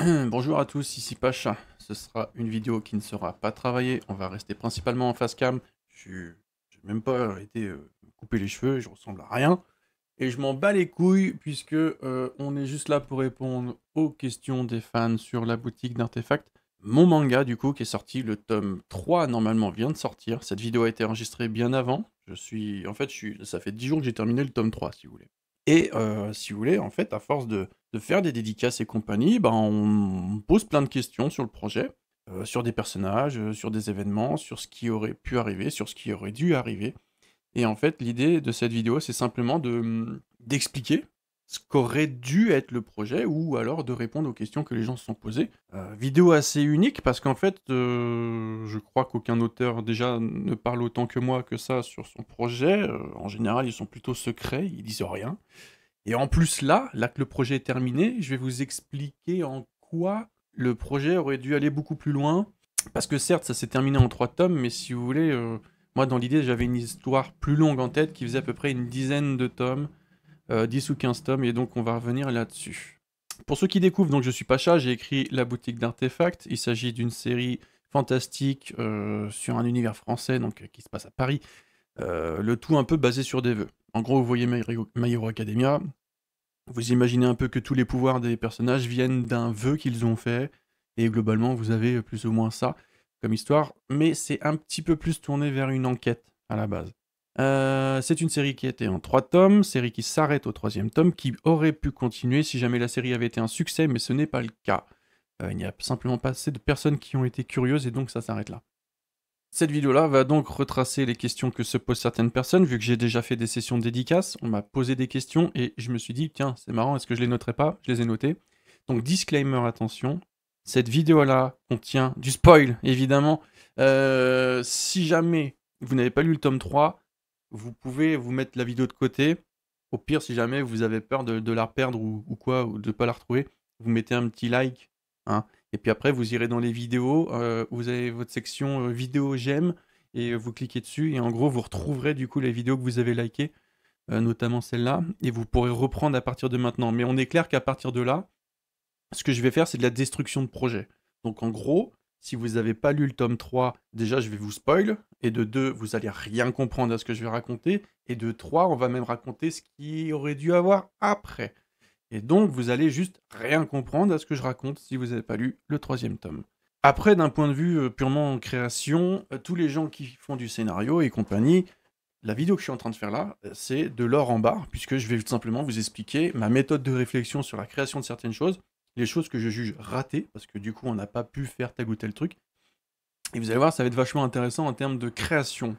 Bonjour à tous, ici Pacha. Ce sera une vidéo qui ne sera pas travaillée. On va rester principalement en face cam. J'ai même pas été couper les cheveux, je ressemble à rien. Et je m'en bats les couilles puisque on est juste là pour répondre aux questions des fans sur la boutique d'artefacts. Mon manga, du coup, qui est sorti, le tome 3 normalement vient de sortir. Cette vidéo a été enregistrée bien avant. Ça fait 10 jours que j'ai terminé le tome 3, si vous voulez. Et si vous voulez, en fait, à force de faire des dédicaces et compagnie, ben, on pose plein de questions sur le projet, sur des personnages, sur des événements, sur ce qui aurait pu arriver, sur ce qui aurait dû arriver. Et en fait, l'idée de cette vidéo, c'est simplement d'expliquer ce qu'aurait dû être le projet, ou alors de répondre aux questions que les gens se sont posées. Vidéo assez unique, parce qu'en fait, je crois qu'aucun auteur déjà ne parle autant que moi que ça sur son projet. En général, ils sont plutôt secrets, ils disent rien. Et en plus là que le projet est terminé, je vais vous expliquer en quoi le projet aurait dû aller beaucoup plus loin. Parce que certes, ça s'est terminé en 3 tomes, mais si vous voulez, moi dans l'idée, j'avais une histoire plus longue en tête qui faisait à peu près une dizaine de tomes, 10 ou 15 tomes, et donc on va revenir là-dessus. Pour ceux qui découvrent, donc je suis Pacha, j'ai écrit La boutique d'artefacts. Il s'agit d'une série fantastique sur un univers français donc qui se passe à Paris. Le tout un peu basé sur des vœux. En gros, vous voyez My Hero Academia, vous imaginez un peu que tous les pouvoirs des personnages viennent d'un vœu qu'ils ont fait, et globalement, vous avez plus ou moins ça comme histoire, mais c'est un petit peu plus tourné vers une enquête à la base. C'est une série qui était en 3 tomes, série qui s'arrête au 3e tome, qui aurait pu continuer si jamais la série avait été un succès, mais ce n'est pas le cas. Il n'y a simplement pas assez de personnes qui ont été curieuses, et donc ça s'arrête là. Cette vidéo-là va donc retracer les questions que se posent certaines personnes, vu que j'ai déjà fait des sessions de dédicaces, on m'a posé des questions et je me suis dit, tiens, c'est marrant, est-ce que je les noterai pas? Je les ai notées. Donc disclaimer, attention, cette vidéo-là contient du spoil, évidemment. Si jamais vous n'avez pas lu le tome 3, vous pouvez vous mettre la vidéo de côté. Au pire, si jamais vous avez peur de la perdre ou quoi, ou de ne pas la retrouver, vous mettez un petit like, hein. Et puis après, vous irez dans les vidéos, vous avez votre section vidéo j'aime, et vous cliquez dessus, et en gros, vous retrouverez du coup les vidéos que vous avez likées, notamment celle-là, et vous pourrez reprendre à partir de maintenant. Mais on est clair qu'à partir de là, ce que je vais faire, c'est de la destruction de projet. Donc en gros, si vous n'avez pas lu le tome 3, déjà je vais vous spoil, et de 2, vous allez rien comprendre à ce que je vais raconter, et de 3, on va même raconter ce qui aurait dû avoir après. Et donc, vous allez juste rien comprendre à ce que je raconte si vous n'avez pas lu le 3e tome. Après, d'un point de vue purement création, tous les gens qui font du scénario et compagnie, la vidéo que je suis en train de faire là, c'est de l'or en barre, puisque je vais tout simplement vous expliquer ma méthode de réflexion sur la création de certaines choses, les choses que je juge ratées, parce que du coup, on n'a pas pu faire tel ou tel truc. Et vous allez voir, ça va être vachement intéressant en termes de création.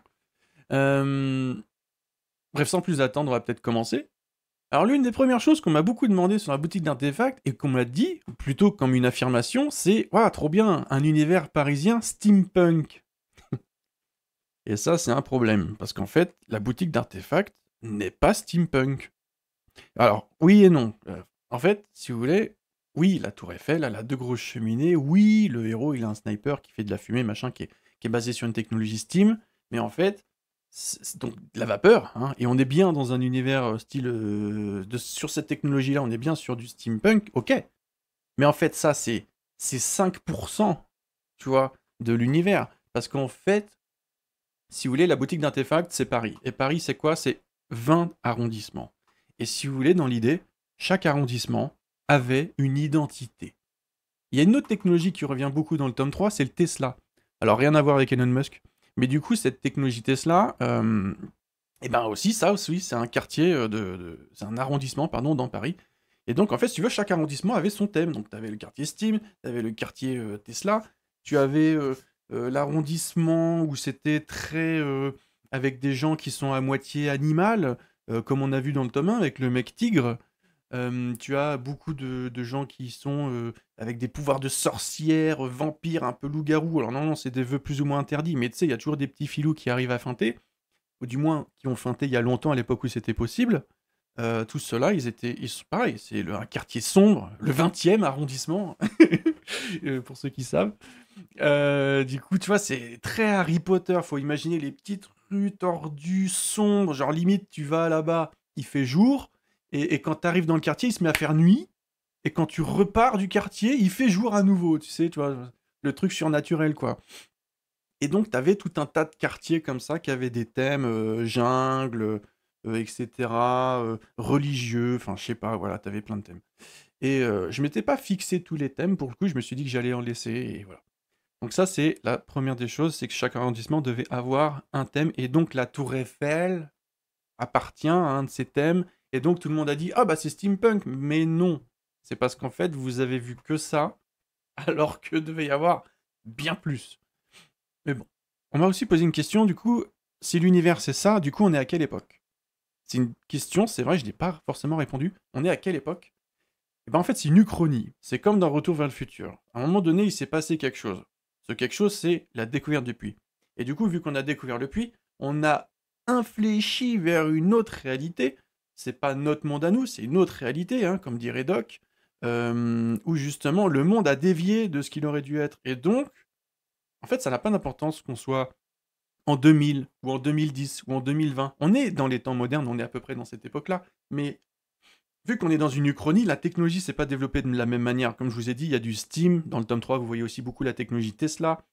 Bref, sans plus attendre, on va peut-être commencer. Alors l'une des premières choses qu'on m'a beaucoup demandé sur la boutique d'artefacts et qu'on m'a dit, plutôt comme une affirmation, c'est « Waouh, trop bien, un univers parisien steampunk !» Et ça, c'est un problème, parce qu'en fait, la boutique d'artefacts n'est pas steampunk. Alors, oui et non. En fait, si vous voulez, oui, la tour Eiffel, elle a 2 grosses cheminées, oui, le héros, il a un sniper qui fait de la fumée, machin, qui est basé sur une technologie Steam, mais en fait, c'est donc de la vapeur, hein, et on est bien dans un univers style sur cette technologie-là, on est bien sur du steampunk, ok. Mais en fait, ça, c'est 5%, tu vois, de l'univers. Parce qu'en fait, si vous voulez, la boutique d'artefacts, c'est Paris. Et Paris, c'est quoi? C'est 20 arrondissements. Et si vous voulez, dans l'idée, chaque arrondissement avait une identité. Il y a une autre technologie qui revient beaucoup dans le tome 3, c'est le Tesla. Alors, rien à voir avec Elon Musk. Mais du coup, cette technologie Tesla, et ben aussi, ça aussi, c'est un quartier, c'est un arrondissement, pardon, dans Paris. Et donc, en fait, si tu veux, chaque arrondissement avait son thème. Donc, tu avais le quartier Steam, tu avais le quartier Tesla, tu avais l'arrondissement où c'était très avec des gens qui sont à moitié animal, comme on a vu dans le tome 1 avec le mec tigre. Tu as beaucoup de gens qui sont avec des pouvoirs de sorcière, vampire, un peu loup-garou. Alors non, c'est des vœux plus ou moins interdits, mais tu sais, il y a toujours des petits filous qui arrivent à feinter, ou du moins qui ont feinté il y a longtemps à l'époque où c'était possible. Tous ceux-là, ils sont pareils, c'est un quartier sombre, le 20e arrondissement, pour ceux qui savent. Du coup, tu vois, c'est très Harry Potter. Faut imaginer les petites rues tordues, sombres. Genre, limite, tu vas là-bas, il fait jour. Et quand t'arrives dans le quartier, il se met à faire nuit. et quand tu repars du quartier, il fait jour à nouveau, tu sais, tu vois, le truc surnaturel, quoi. Et donc, tu avais tout un tas de quartiers comme ça qui avaient des thèmes jungle, etc., religieux, enfin, je sais pas, voilà, tu avais plein de thèmes. Et je m'étais pas fixé tous les thèmes, pour le coup, je me suis dit que j'allais en laisser, et voilà. Donc ça, c'est la première des choses, c'est que chaque arrondissement devait avoir un thème, et donc la Tour Eiffel appartient à un de ces thèmes, et donc tout le monde a dit «Ah bah c'est steampunk», mais non, c'est parce qu'en fait, vous avez vu que ça, alors que devait y avoir bien plus. Mais bon. On m'a aussi posé une question, du coup, si l'univers c'est ça, du coup on est à quelle époque? C'est une question, c'est vrai, je n'ai pas forcément répondu. On est à quelle époque? Et ben en fait, c'est une uchronie. C'est comme dans Retour vers le futur. À un moment donné, il s'est passé quelque chose. Ce quelque chose, c'est la découverte du puits. Et du coup, vu qu'on a découvert le puits, on a infléchi vers une autre réalité. C'est pas notre monde à nous, c'est une autre réalité, hein, comme dirait Doc, où justement le monde a dévié de ce qu'il aurait dû être. Et donc, en fait, ça n'a pas d'importance qu'on soit en 2000 ou en 2010 ou en 2020. On est dans les temps modernes, on est à peu près dans cette époque-là, mais vu qu'on est dans une uchronie, la technologie s'est pas développée de la même manière. Comme je vous ai dit, il y a du Steam. Dans le tome 3, vous voyez aussi beaucoup la technologie Tesla.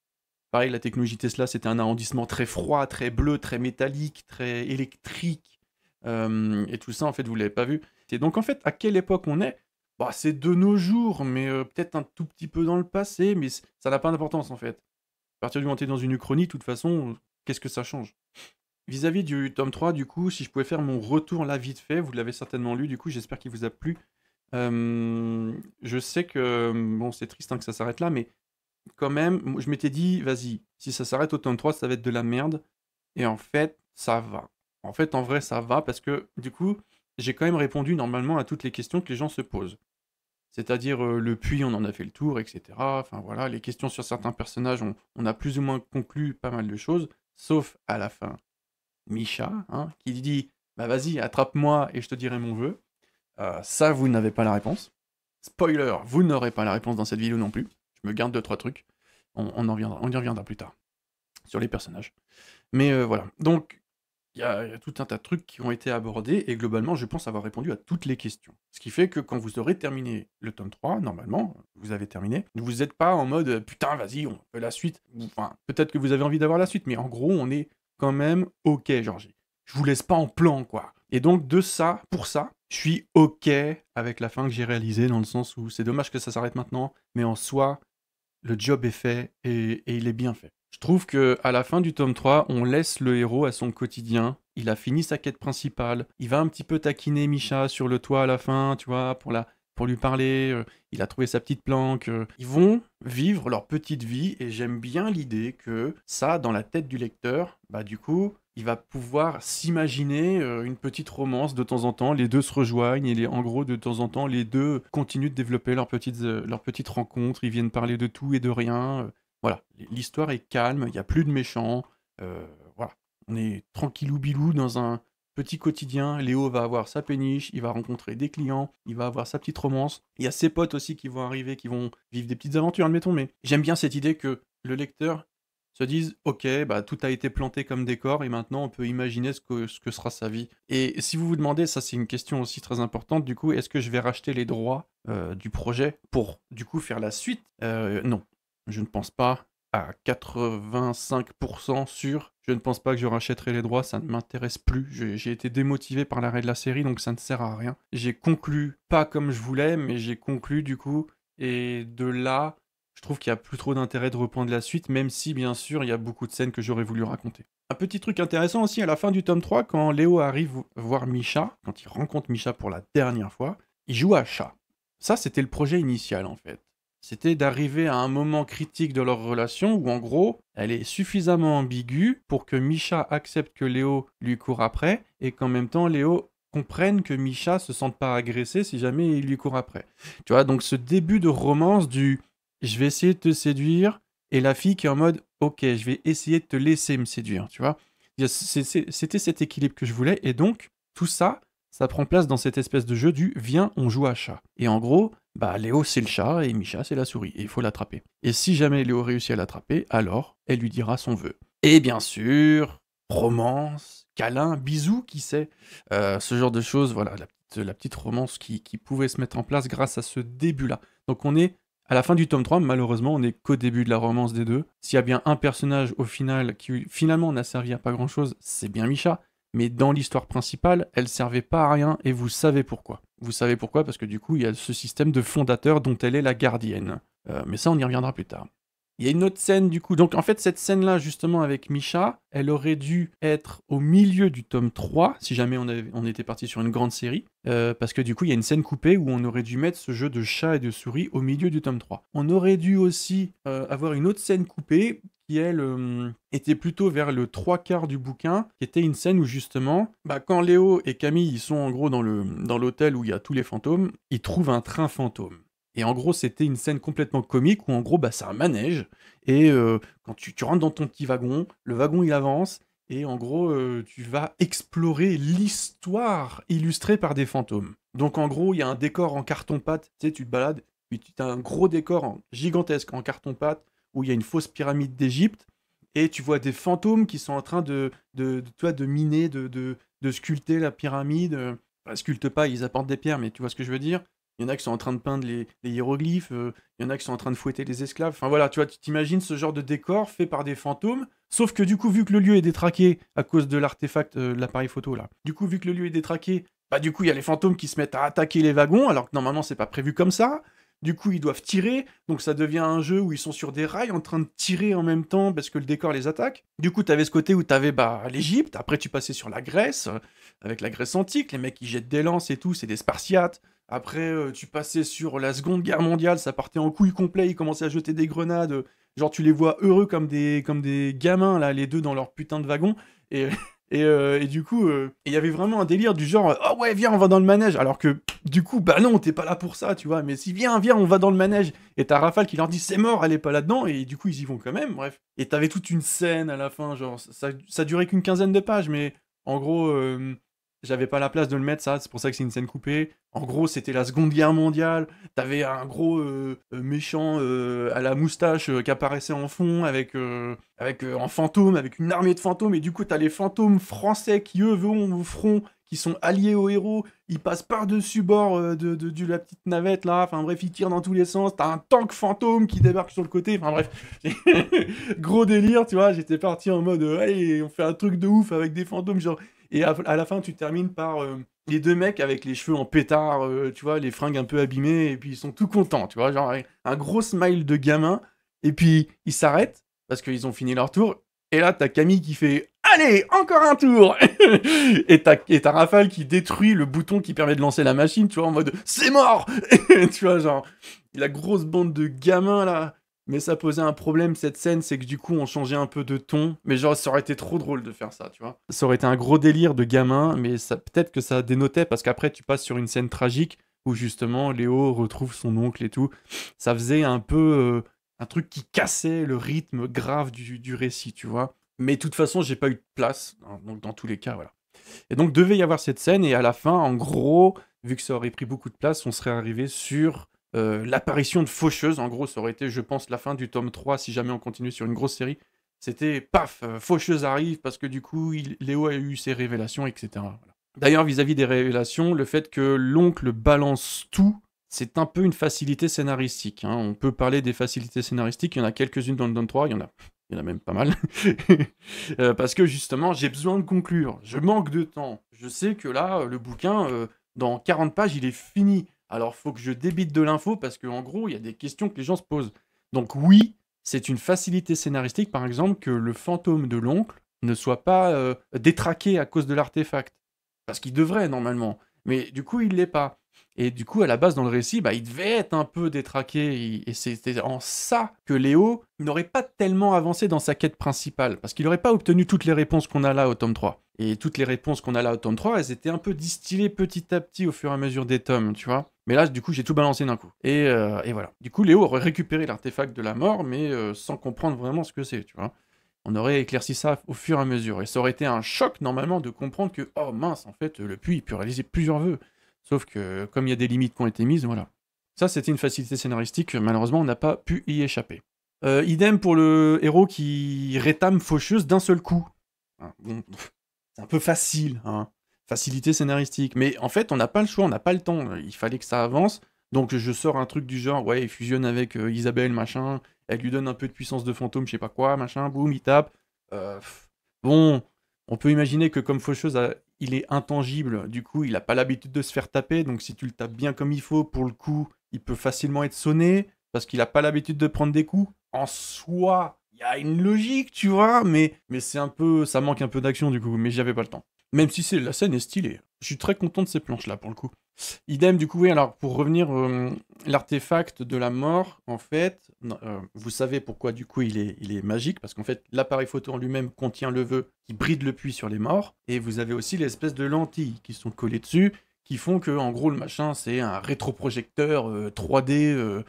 Pareil, la technologie Tesla, c'était un arrondissement très froid, très bleu, très métallique, très électrique. Et tout ça, en fait, vous l'avez pas vu. Et donc, en fait, à quelle époque on est? Bah, c'est de nos jours, mais peut-être un tout petit peu dans le passé, mais ça n'a pas d'importance, en fait. À partir du moment où tu es dans une uchronie, de toute façon, qu'est-ce que ça change? Vis-à-vis du tome 3, du coup, si je pouvais faire mon retour là vite fait, vous l'avez certainement lu, du coup, j'espère qu'il vous a plu. Je sais que, bon, c'est triste hein, que ça s'arrête là, mais quand même, je m'étais dit, vas-y, si ça s'arrête au tome 3, ça va être de la merde. Et en fait, ça va. En fait, en vrai, ça va parce que, du coup, j'ai quand même répondu normalement à toutes les questions que les gens se posent. C'est-à-dire le puits, on en a fait le tour, etc. Enfin voilà, les questions sur certains personnages, on a plus ou moins conclu pas mal de choses, sauf à la fin. Misha, hein, qui dit bah vas-y, attrape-moi et je te dirai mon vœu. Ça, vous n'avez pas la réponse. Spoiler, vous n'aurez pas la réponse dans cette vidéo non plus. Je me garde 2-3 trucs. On y reviendra plus tard sur les personnages. Mais voilà. Donc, il y a tout un tas de trucs qui ont été abordés et globalement, je pense avoir répondu à toutes les questions. Ce qui fait que quand vous aurez terminé le tome 3, normalement, vous avez terminé, vous n'êtes pas en mode putain, vas-y, on veut la suite. Enfin, peut-être que vous avez envie d'avoir la suite, mais en gros, on est quand même ok, Georgie. Je vous laisse pas en plan, quoi. Et donc, pour ça, je suis ok avec la fin que j'ai réalisée, dans le sens où c'est dommage que ça s'arrête maintenant, mais en soi, le job est fait et il est bien fait. Je trouve que à la fin du tome 3, on laisse le héros à son quotidien. Il a fini sa quête principale. Il va un petit peu taquiner Misha sur le toit à la fin, tu vois, pour lui parler. Il a trouvé sa petite planque. Ils vont vivre leur petite vie et j'aime bien l'idée que ça, dans la tête du lecteur, bah du coup, il va pouvoir s'imaginer une petite romance de temps en temps. Les deux se rejoignent et en gros, de temps en temps, les deux continuent de développer leurs petites rencontres. Ils viennent parler de tout et de rien. Voilà, l'histoire est calme, il n'y a plus de méchants. Voilà, on est tranquillou bilou dans un petit quotidien. Léo va avoir sa péniche, il va rencontrer des clients, il va avoir sa petite romance. Il y a ses potes aussi qui vont arriver, qui vont vivre des petites aventures, admettons. Mais j'aime bien cette idée que le lecteur se dise ok, bah tout a été planté comme décor et maintenant on peut imaginer ce que sera sa vie. Et si vous vous demandez, ça c'est une question aussi très importante, du coup, est-ce que je vais racheter les droits du projet pour du coup faire la suite? Non, je ne pense pas. À 85% sûr, je ne pense pas que je rachèterai les droits, ça ne m'intéresse plus. J'ai été démotivé par l'arrêt de la série, donc ça ne sert à rien. J'ai conclu, pas comme je voulais, mais j'ai conclu du coup, et de là, je trouve qu'il n'y a plus trop d'intérêt de reprendre la suite, même si bien sûr il y a beaucoup de scènes que j'aurais voulu raconter. Un petit truc intéressant aussi à la fin du tome 3, quand Léo arrive voir Misha, quand il rencontre Misha pour la dernière fois, il joue à chat. Ça, c'était le projet initial en fait. C'était d'arriver à un moment critique de leur relation où en gros, elle est suffisamment ambiguë pour que Misha accepte que Léo lui court après et qu'en même temps Léo comprenne que Misha se sente pas agressé si jamais il lui court après. Tu vois, donc ce début de romance du je vais essayer de te séduire et la fille qui est en mode ok, je vais essayer de te laisser me séduire, tu vois. C'était cet équilibre que je voulais et donc tout ça, ça prend place dans cette espèce de jeu du viens, on joue à chat. Et en gros, bah Léo c'est le chat et Misha c'est la souris et il faut l'attraper. Et si jamais Léo réussit à l'attraper, alors elle lui dira son vœu. Et bien sûr, romance, câlin, bisous, qui sait, ce genre de choses, voilà, petite romance qui pouvait se mettre en place grâce à ce début-là. Donc on est à la fin du tome 3, malheureusement, on n'est qu'au début de la romance des deux. S'il y a bien un personnage au final qui finalement n'a servi à pas grand-chose, c'est bien Misha. Mais dans l'histoire principale, elle servait pas à rien et vous savez pourquoi. Vous savez pourquoi? Parce que du coup, il y a ce système de fondateur dont elle est la gardienne. Mais ça, on y reviendra plus tard. Il y a une autre scène du coup. Donc en fait, cette scène-là, justement, avec Misha, elle aurait dû être au milieu du tome 3, si jamais on était parti sur une grande série. Parce que du coup, il y a une scène coupée où on aurait dû mettre ce jeu de chat et de souris au milieu du tome 3. On aurait dû aussi avoir une autre scène coupée qui, elle, était plutôt vers le 3/4 du bouquin, qui était une scène où justement, quand Léo et Camille ils sont en gros dans l'hôtel où il y a tous les fantômes, ils trouvent un train fantôme. Et en gros, c'était une scène complètement comique où en gros, c'est un manège. Et quand tu rentres dans ton petit wagon, le wagon il avance. Et en gros, tu vas explorer l'histoire illustrée par des fantômes. Donc en gros, il y a un décor en carton-pâte. Tu sais, tu te balades. Puis tu as un gros décor gigantesque en carton-pâte où il y a une fausse pyramide d'Égypte. Et tu vois des fantômes qui sont en train de miner, de sculpter la pyramide. Ils sculptent pas, ils apportent des pierres, mais tu vois ce que je veux dire. Il y en a qui sont en train de peindre les hiéroglyphes, il y en a qui sont en train de fouetter les esclaves. Enfin voilà, tu vois, tu t'imagines ce genre de décor fait par des fantômes. Sauf que du coup, vu que le lieu est détraqué à cause de l'artefact de l'appareil photo là, du coup, vu que le lieu est détraqué, du coup, il y a les fantômes qui se mettent à attaquer les wagons, alors que normalement, c'est pas prévu comme ça. Du coup, ils doivent tirer, donc ça devient un jeu où ils sont sur des rails en train de tirer en même temps parce que le décor les attaque. Du coup, t'avais ce côté où t'avais l'Égypte, après tu passais sur la Grèce, avec la Grèce antique, les mecs qui jettent des lances et tout, c'est des Spartiates. Après, tu passais sur la Seconde Guerre mondiale, ça partait en couille complet, ils commençaient à jeter des grenades. Genre, tu les vois heureux comme des gamins, là, les deux dans leur putain de wagon. Et, et du coup, il y avait vraiment un délire du genre, oh ouais, viens, on va dans le manège. Alors que, du coup, non, t'es pas là pour ça, tu vois. Mais si, viens, on va dans le manège. Et t'as Rafale qui leur dit, c'est mort, elle est pas là-dedans. Et du coup, ils y vont quand même, bref. Et t'avais toute une scène à la fin, genre, ça durait qu'une quinzaine de pages, mais en gros. J'avais pas la place de le mettre, ça, c'est pour ça que c'est une scène coupée. En gros, c'était la Seconde Guerre mondiale. T'avais un gros méchant à la moustache qui apparaissait en fond avec en fantôme, avec une armée de fantômes. Et du coup, t'as les fantômes français qui, eux, vont au front, qui sont alliés aux héros. Ils passent par-dessus bord de la petite navette, là. Enfin bref, ils tirent dans tous les sens. T'as un tank fantôme qui débarque sur le côté. Enfin bref, gros délire, tu vois. J'étais parti en mode, allez, on fait un truc de ouf avec des fantômes, genre... Et à la fin, tu termines par les deux mecs avec les cheveux en pétard, tu vois, les fringues un peu abîmées, et puis ils sont tout contents, tu vois, genre un gros smile de gamin, et puis ils s'arrêtent, parce qu'ils ont fini leur tour, et là, t'as Camille qui fait « Allez, encore un tour !» Et t'as Rafale qui détruit le bouton qui permet de lancer la machine, tu vois, en mode « C'est mort !» Tu vois, genre, la grosse bande de gamins, là. Mais ça posait un problème, cette scène, c'est que du coup, on changeait un peu de ton. Mais genre, ça aurait été trop drôle de faire ça, tu vois. Ça aurait été un gros délire de gamin, mais peut-être que ça dénotait, parce qu'après, tu passes sur une scène tragique, où justement, Léo retrouve son oncle et tout. Ça faisait un peu un truc qui cassait le rythme grave du récit, tu vois. Mais de toute façon, j'ai pas eu de place, donc dans tous les cas, voilà. Et donc, devait y avoir cette scène, et à la fin, en gros, vu que ça aurait pris beaucoup de place, on serait arrivé sur... l'apparition de Faucheuse, en gros, ça aurait été, je pense, la fin du tome 3, si jamais on continue sur une grosse série. C'était, paf, Faucheuse arrive, parce que du coup, Léo a eu ses révélations, etc. Voilà. D'ailleurs, vis-à-vis des révélations, le fait que l'oncle balance tout, c'est un peu une facilité scénaristique. Hein. On peut parler des facilités scénaristiques, il y en a quelques-unes dans le tome 3, il y en a même pas mal. Parce que justement, j'ai besoin de conclure. Je manque de temps. Je sais que là, le bouquin, dans 40 pages, il est fini. Alors, faut que je débite de l'info parce qu'en gros, il y a des questions que les gens se posent. Donc oui, c'est une facilité scénaristique, par exemple, que le fantôme de l'oncle ne soit pas détraqué à cause de l'artefact. Parce qu'il devrait, normalement. Mais du coup, il l'est pas. Et du coup, à la base, dans le récit, il devait être un peu détraqué. Et c'était en ça que Léo n'aurait pas tellement avancé dans sa quête principale. Parce qu'il n'aurait pas obtenu toutes les réponses qu'on a là au tome 3. Et toutes les réponses qu'on a là au tome 3, elles étaient un peu distillées petit à petit au fur et à mesure des tomes, tu vois. Mais là, du coup, j'ai tout balancé d'un coup. Et voilà. Du coup, Léo aurait récupéré l'artefact de la mort, mais sans comprendre vraiment ce que c'est, tu vois. On aurait éclairci ça au fur et à mesure. Et ça aurait été un choc, normalement, de comprendre que, oh mince, en fait, le puits, il peut réaliser plusieurs vœux. Sauf que, comme il y a des limites qui ont été mises, voilà. Ça, c'était une facilité scénaristique, malheureusement, on n'a pas pu y échapper. Idem pour le héros qui rétame Faucheuse d'un seul coup. Bon, c'est un peu facile, hein. facilité scénaristique. Mais en fait, on n'a pas le choix, on n'a pas le temps. Il fallait que ça avance. Donc je sors un truc du genre, ouais, il fusionne avec Isabelle, machin. Elle lui donne un peu de puissance de fantôme, je sais pas quoi, machin. Boum, il tape. Bon, on peut imaginer que comme Faucheuse, il est intangible. Du coup, il n'a pas l'habitude de se faire taper. Donc si tu le tapes bien comme il faut, pour le coup, il peut facilement être sonné. Parce qu'il n'a pas l'habitude de prendre des coups. En soi, il y a une logique, tu vois, mais c'est un peu, ça manque un peu d'action du coup, mais j'avais pas le temps. Même si la scène est stylée. Je suis très content de ces planches-là, pour le coup. Idem, du coup, oui, alors, pour revenir, l'artefact de la mort, en fait, vous savez pourquoi, du coup, il est magique, parce qu'en fait, l'appareil photo en lui-même contient le vœu qui bride le puits sur les morts, et vous avez aussi l'espèce de lentilles qui sont collées dessus, qui font que, en gros, le machin, c'est un rétroprojecteur 3D,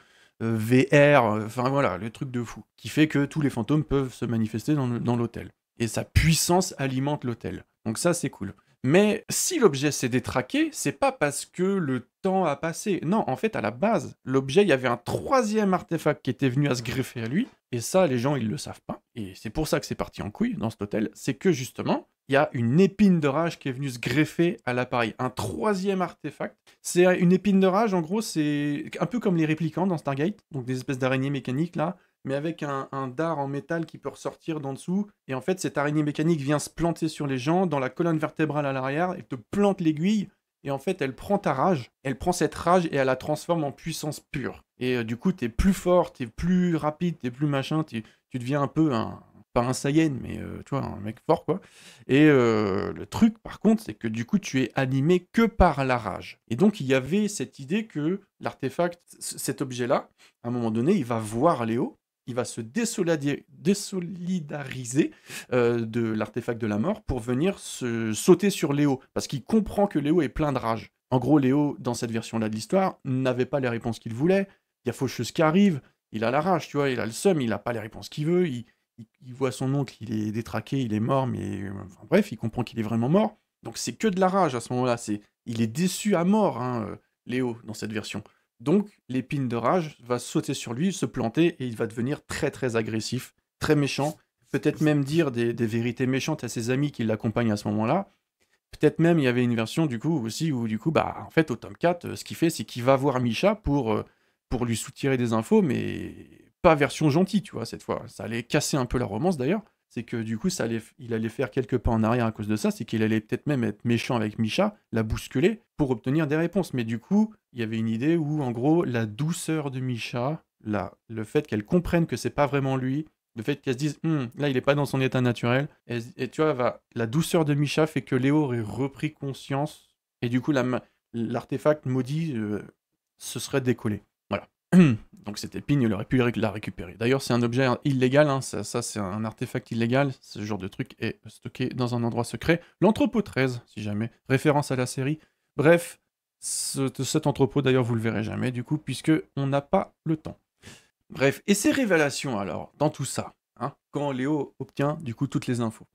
VR, enfin voilà, le truc de fou, qui fait que tous les fantômes peuvent se manifester dans l'hôtel. Et sa puissance alimente l'hôtel. Donc ça, c'est cool. Mais si l'objet s'est détraqué, c'est pas parce que le temps a passé. Non, en fait, à la base, l'objet, il y avait un troisième artefact qui était venu à se greffer à lui. Et ça, les gens, ils le savent pas. Et c'est pour ça que c'est parti en couille dans cet hôtel. C'est que justement, il y a une épine de rage qui est venue se greffer à l'appareil. Un troisième artefact. C'est une épine de rage, en gros, c'est un peu comme les réplicants dans Stargate. Donc des espèces d'araignées mécaniques, là, mais avec un dard en métal qui peut ressortir d'en dessous. Et en fait, cette araignée mécanique vient se planter sur les gens, dans la colonne vertébrale à l'arrière, et te plante l'aiguille. Et en fait, elle prend ta rage, elle prend cette rage et elle la transforme en puissance pure. Et du coup, t'es plus fort, t'es plus rapide, t'es plus machin, tu deviens un peu pas un Saiyan, mais tu vois, un mec fort, quoi. Et le truc, par contre, c'est que du coup, tu es animé que par la rage. Et donc, il y avait cette idée que l'artefact, cet objet-là, à un moment donné, il va voir Léo, il va se désolidariser de l'artefact de la mort pour venir se sauter sur Léo, parce qu'il comprend que Léo est plein de rage. En gros, Léo, dans cette version-là de l'histoire, n'avait pas les réponses qu'il voulait. Il y a Faucheuse qui arrive, il a la rage, tu vois, il a le seum, il n'a pas les réponses qu'il veut, il voit son oncle, il est détraqué, il est mort, mais enfin, bref, il comprend qu'il est vraiment mort. Donc c'est que de la rage à ce moment-là, il est déçu à mort, hein, Léo, dans cette version. Donc, l'épine de rage va sauter sur lui, se planter, et il va devenir très très agressif, très méchant, peut-être même dire des vérités méchantes à ses amis qui l'accompagnent à ce moment-là. Peut-être même, il y avait une version du coup aussi où du coup, bah, en fait, au tome 4, ce qu'il fait, c'est qu'il va voir Misha pour lui soutirer des infos, mais pas version gentille, tu vois, cette fois. Ça allait casser un peu la romance d'ailleurs. C'est que du coup, il allait faire quelques pas en arrière à cause de ça, c'est qu'il allait peut-être même être méchant avec Misha, la bousculer, pour obtenir des réponses. Mais du coup, il y avait une idée où, en gros, la douceur de Misha, le fait qu'elle comprenne que c'est pas vraiment lui, le fait qu'elle se dise, là, il est pas dans son état naturel, et tu vois, la douceur de Misha fait que Léo aurait repris conscience, et du coup, l'artefact maudit se serait décollé. Voilà. Donc cette épine, il aurait pu la récupérer. D'ailleurs, c'est un objet illégal, hein, ça c'est un artefact illégal, ce genre de truc est stocké dans un endroit secret. L'entrepôt 13, si jamais, référence à la série. Bref, cet entrepôt, d'ailleurs, vous le verrez jamais, du coup, puisque on n'a pas le temps. Bref, et ces révélations, alors, dans tout ça, hein, quand Léo obtient, du coup, toutes les infos.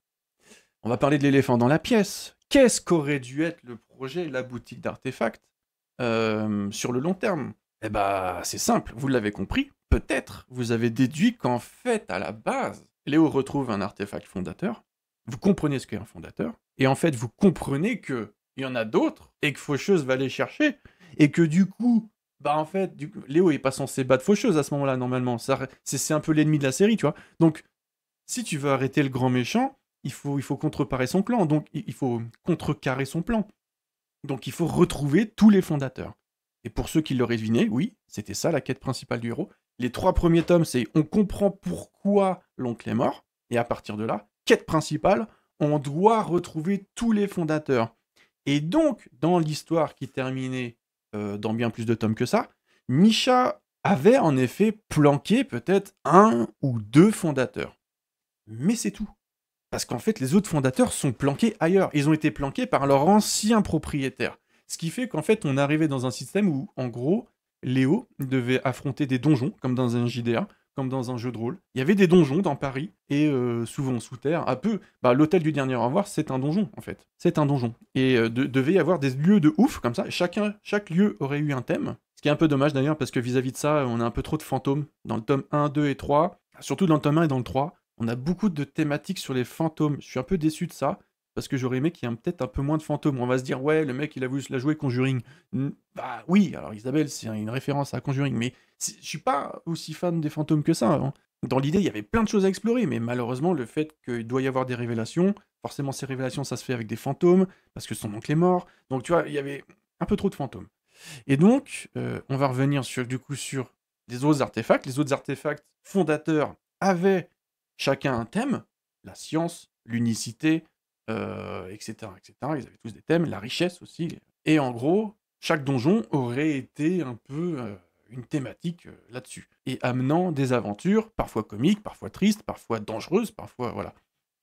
On va parler de l'éléphant dans la pièce. Qu'est-ce qu'aurait dû être le projet, la boutique d'artefacts, sur le long terme? Eh bah, c'est simple, vous l'avez compris, peut-être vous avez déduit qu'en fait, à la base, Léo retrouve un artefact fondateur, vous comprenez ce qu'est un fondateur, et en fait, vous comprenez qu'il y en a d'autres, et que Faucheuse va les chercher, et que du coup, bah en fait, Léo est pas censé battre Faucheuse à ce moment-là, normalement, c'est un peu l'ennemi de la série, tu vois. Donc, si tu veux arrêter le grand méchant, il faut contreparer son clan, donc il faut contrecarrer son plan. Donc il faut retrouver tous les fondateurs. Et pour ceux qui l'auraient deviné, oui, c'était ça la quête principale du héros. Les 3 premiers tomes, c'est on comprend pourquoi l'oncle est mort, et à partir de là, quête principale, on doit retrouver tous les fondateurs. Et donc, dans l'histoire qui terminait dans bien plus de tomes que ça, Misha avait en effet planqué peut-être 1 ou 2 fondateurs. Mais c'est tout. Parce qu'en fait, les autres fondateurs sont planqués ailleurs. Ils ont été planqués par leur ancien propriétaire. Ce qui fait qu'en fait, on arrivait dans un système où, en gros, Léo devait affronter des donjons, comme dans un JDR, comme dans un jeu de rôle. Il y avait des donjons dans Paris, et souvent sous terre. L'hôtel du dernier au revoir, c'est un donjon, en fait. C'est un donjon. Et devait y avoir des lieux de ouf, comme ça. Chaque lieu aurait eu un thème. Ce qui est un peu dommage d'ailleurs, parce que vis-à-vis de ça, on a un peu trop de fantômes. Dans le tome 1, 2 et 3, surtout dans le tome 1 et dans le 3, on a beaucoup de thématiques sur les fantômes. Je suis un peu déçu de ça. parce que j'aurais aimé qu'il y ait peut-être un peu moins de fantômes. On va se dire, ouais, le mec, il a voulu se la jouer Conjuring. Bah oui, alors Isabelle, c'est une référence à Conjuring, mais je suis pas aussi fan des fantômes que ça, hein. Dans l'idée, il y avait plein de choses à explorer, mais malheureusement, le fait qu'il doit y avoir des révélations, forcément, ces révélations, ça se fait avec des fantômes, parce que son oncle est mort. Donc, tu vois, il y avait un peu trop de fantômes. Et donc, on va revenir du coup sur les autres artefacts. Les autres artefacts fondateurs avaient chacun un thème, la science, l'unicité, etc., etc. Ils avaient tous des thèmes, la richesse aussi. Et en gros, chaque donjon aurait été un peu une thématique là-dessus. Et amenant des aventures, parfois comiques, parfois tristes, parfois dangereuses, parfois... Voilà.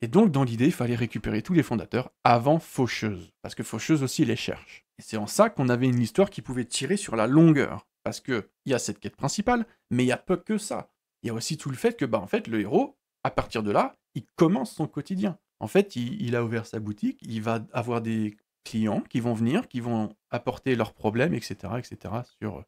Et donc, dans l'idée, il fallait récupérer tous les fondateurs avant Faucheuse. Parce que Faucheuse aussi les cherche. Et c'est en ça qu'on avait une histoire qui pouvait tirer sur la longueur. Parce qu'il y a cette quête principale, mais il n'y a pas que ça. Il y a aussi tout le fait que, en fait, le héros, à partir de là, il commence son quotidien. En fait, il a ouvert sa boutique, il va avoir des clients qui vont venir, qui vont apporter leurs problèmes, etc., etc., sur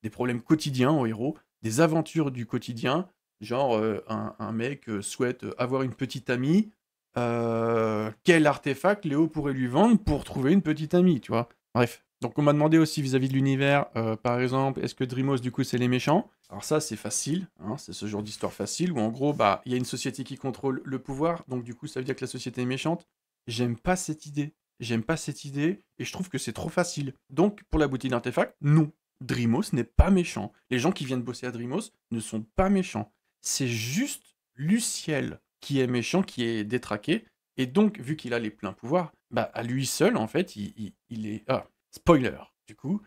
des problèmes quotidiens au héros, des aventures du quotidien, genre un mec souhaite avoir une petite amie, quel artefact Léo pourrait lui vendre pour trouver une petite amie, tu vois. Bref. Donc on m'a demandé aussi vis-à-vis de l'univers, par exemple, est-ce que Dreamos du coup c'est les méchants? Alors ça c'est facile, hein, c'est ce genre d'histoire facile où en gros bah il y a une société qui contrôle le pouvoir, donc du coup ça veut dire que la société est méchante. J'aime pas cette idée. J'aime pas cette idée et je trouve que c'est trop facile. Donc pour la boutique d'artefacts, non. Dreamos n'est pas méchant. Les gens qui viennent bosser à Dreamos ne sont pas méchants. C'est juste Luciel qui est méchant, qui est détraqué. Et donc, vu qu'il a les pleins pouvoirs, bah à lui seul, en fait, il est... Ah, spoiler, du coup.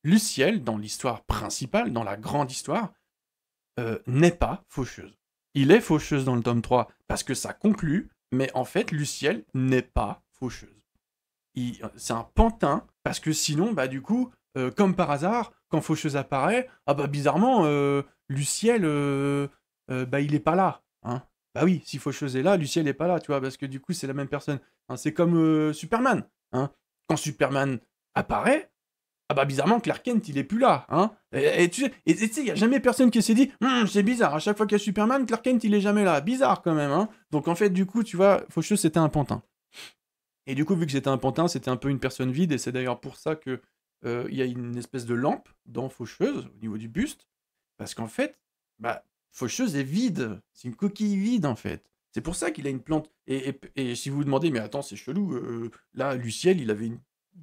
Luciel, dans l'histoire principale, dans la grande histoire, n'est pas faucheuse. Il est faucheuse dans le tome 3, parce que ça conclut, mais en fait, Luciel n'est pas faucheuse. C'est un pantin, parce que sinon, bah du coup, comme par hasard, quand Faucheuse apparaît, ah bah bizarrement, Luciel, bah il est pas là, hein. Bah oui, si Faucheuse est là, Luciel est pas là, tu vois, parce que du coup c'est la même personne. Hein, c'est comme Superman, hein. Quand Superman apparaît, ah bah bizarrement Clark Kent il est plus là, hein. Et tu sais, il y a jamais personne qui s'est dit, c'est bizarre, à chaque fois qu'il y a Superman, Clark Kent il est jamais là, bizarre quand même, hein. Donc en fait du coup, tu vois, Faucheuse c'était un pantin. Et du coup, vu que j'étais un pantin, c'était un peu une personne vide, et c'est d'ailleurs pour ça que y a une espèce de lampe dans Faucheuse, au niveau du buste, parce qu'en fait, bah, Faucheuse est vide, c'est une coquille vide en fait. C'est pour ça qu'il a une plante. Et si vous vous demandez, mais attends, c'est chelou, là, Luciel, il avait une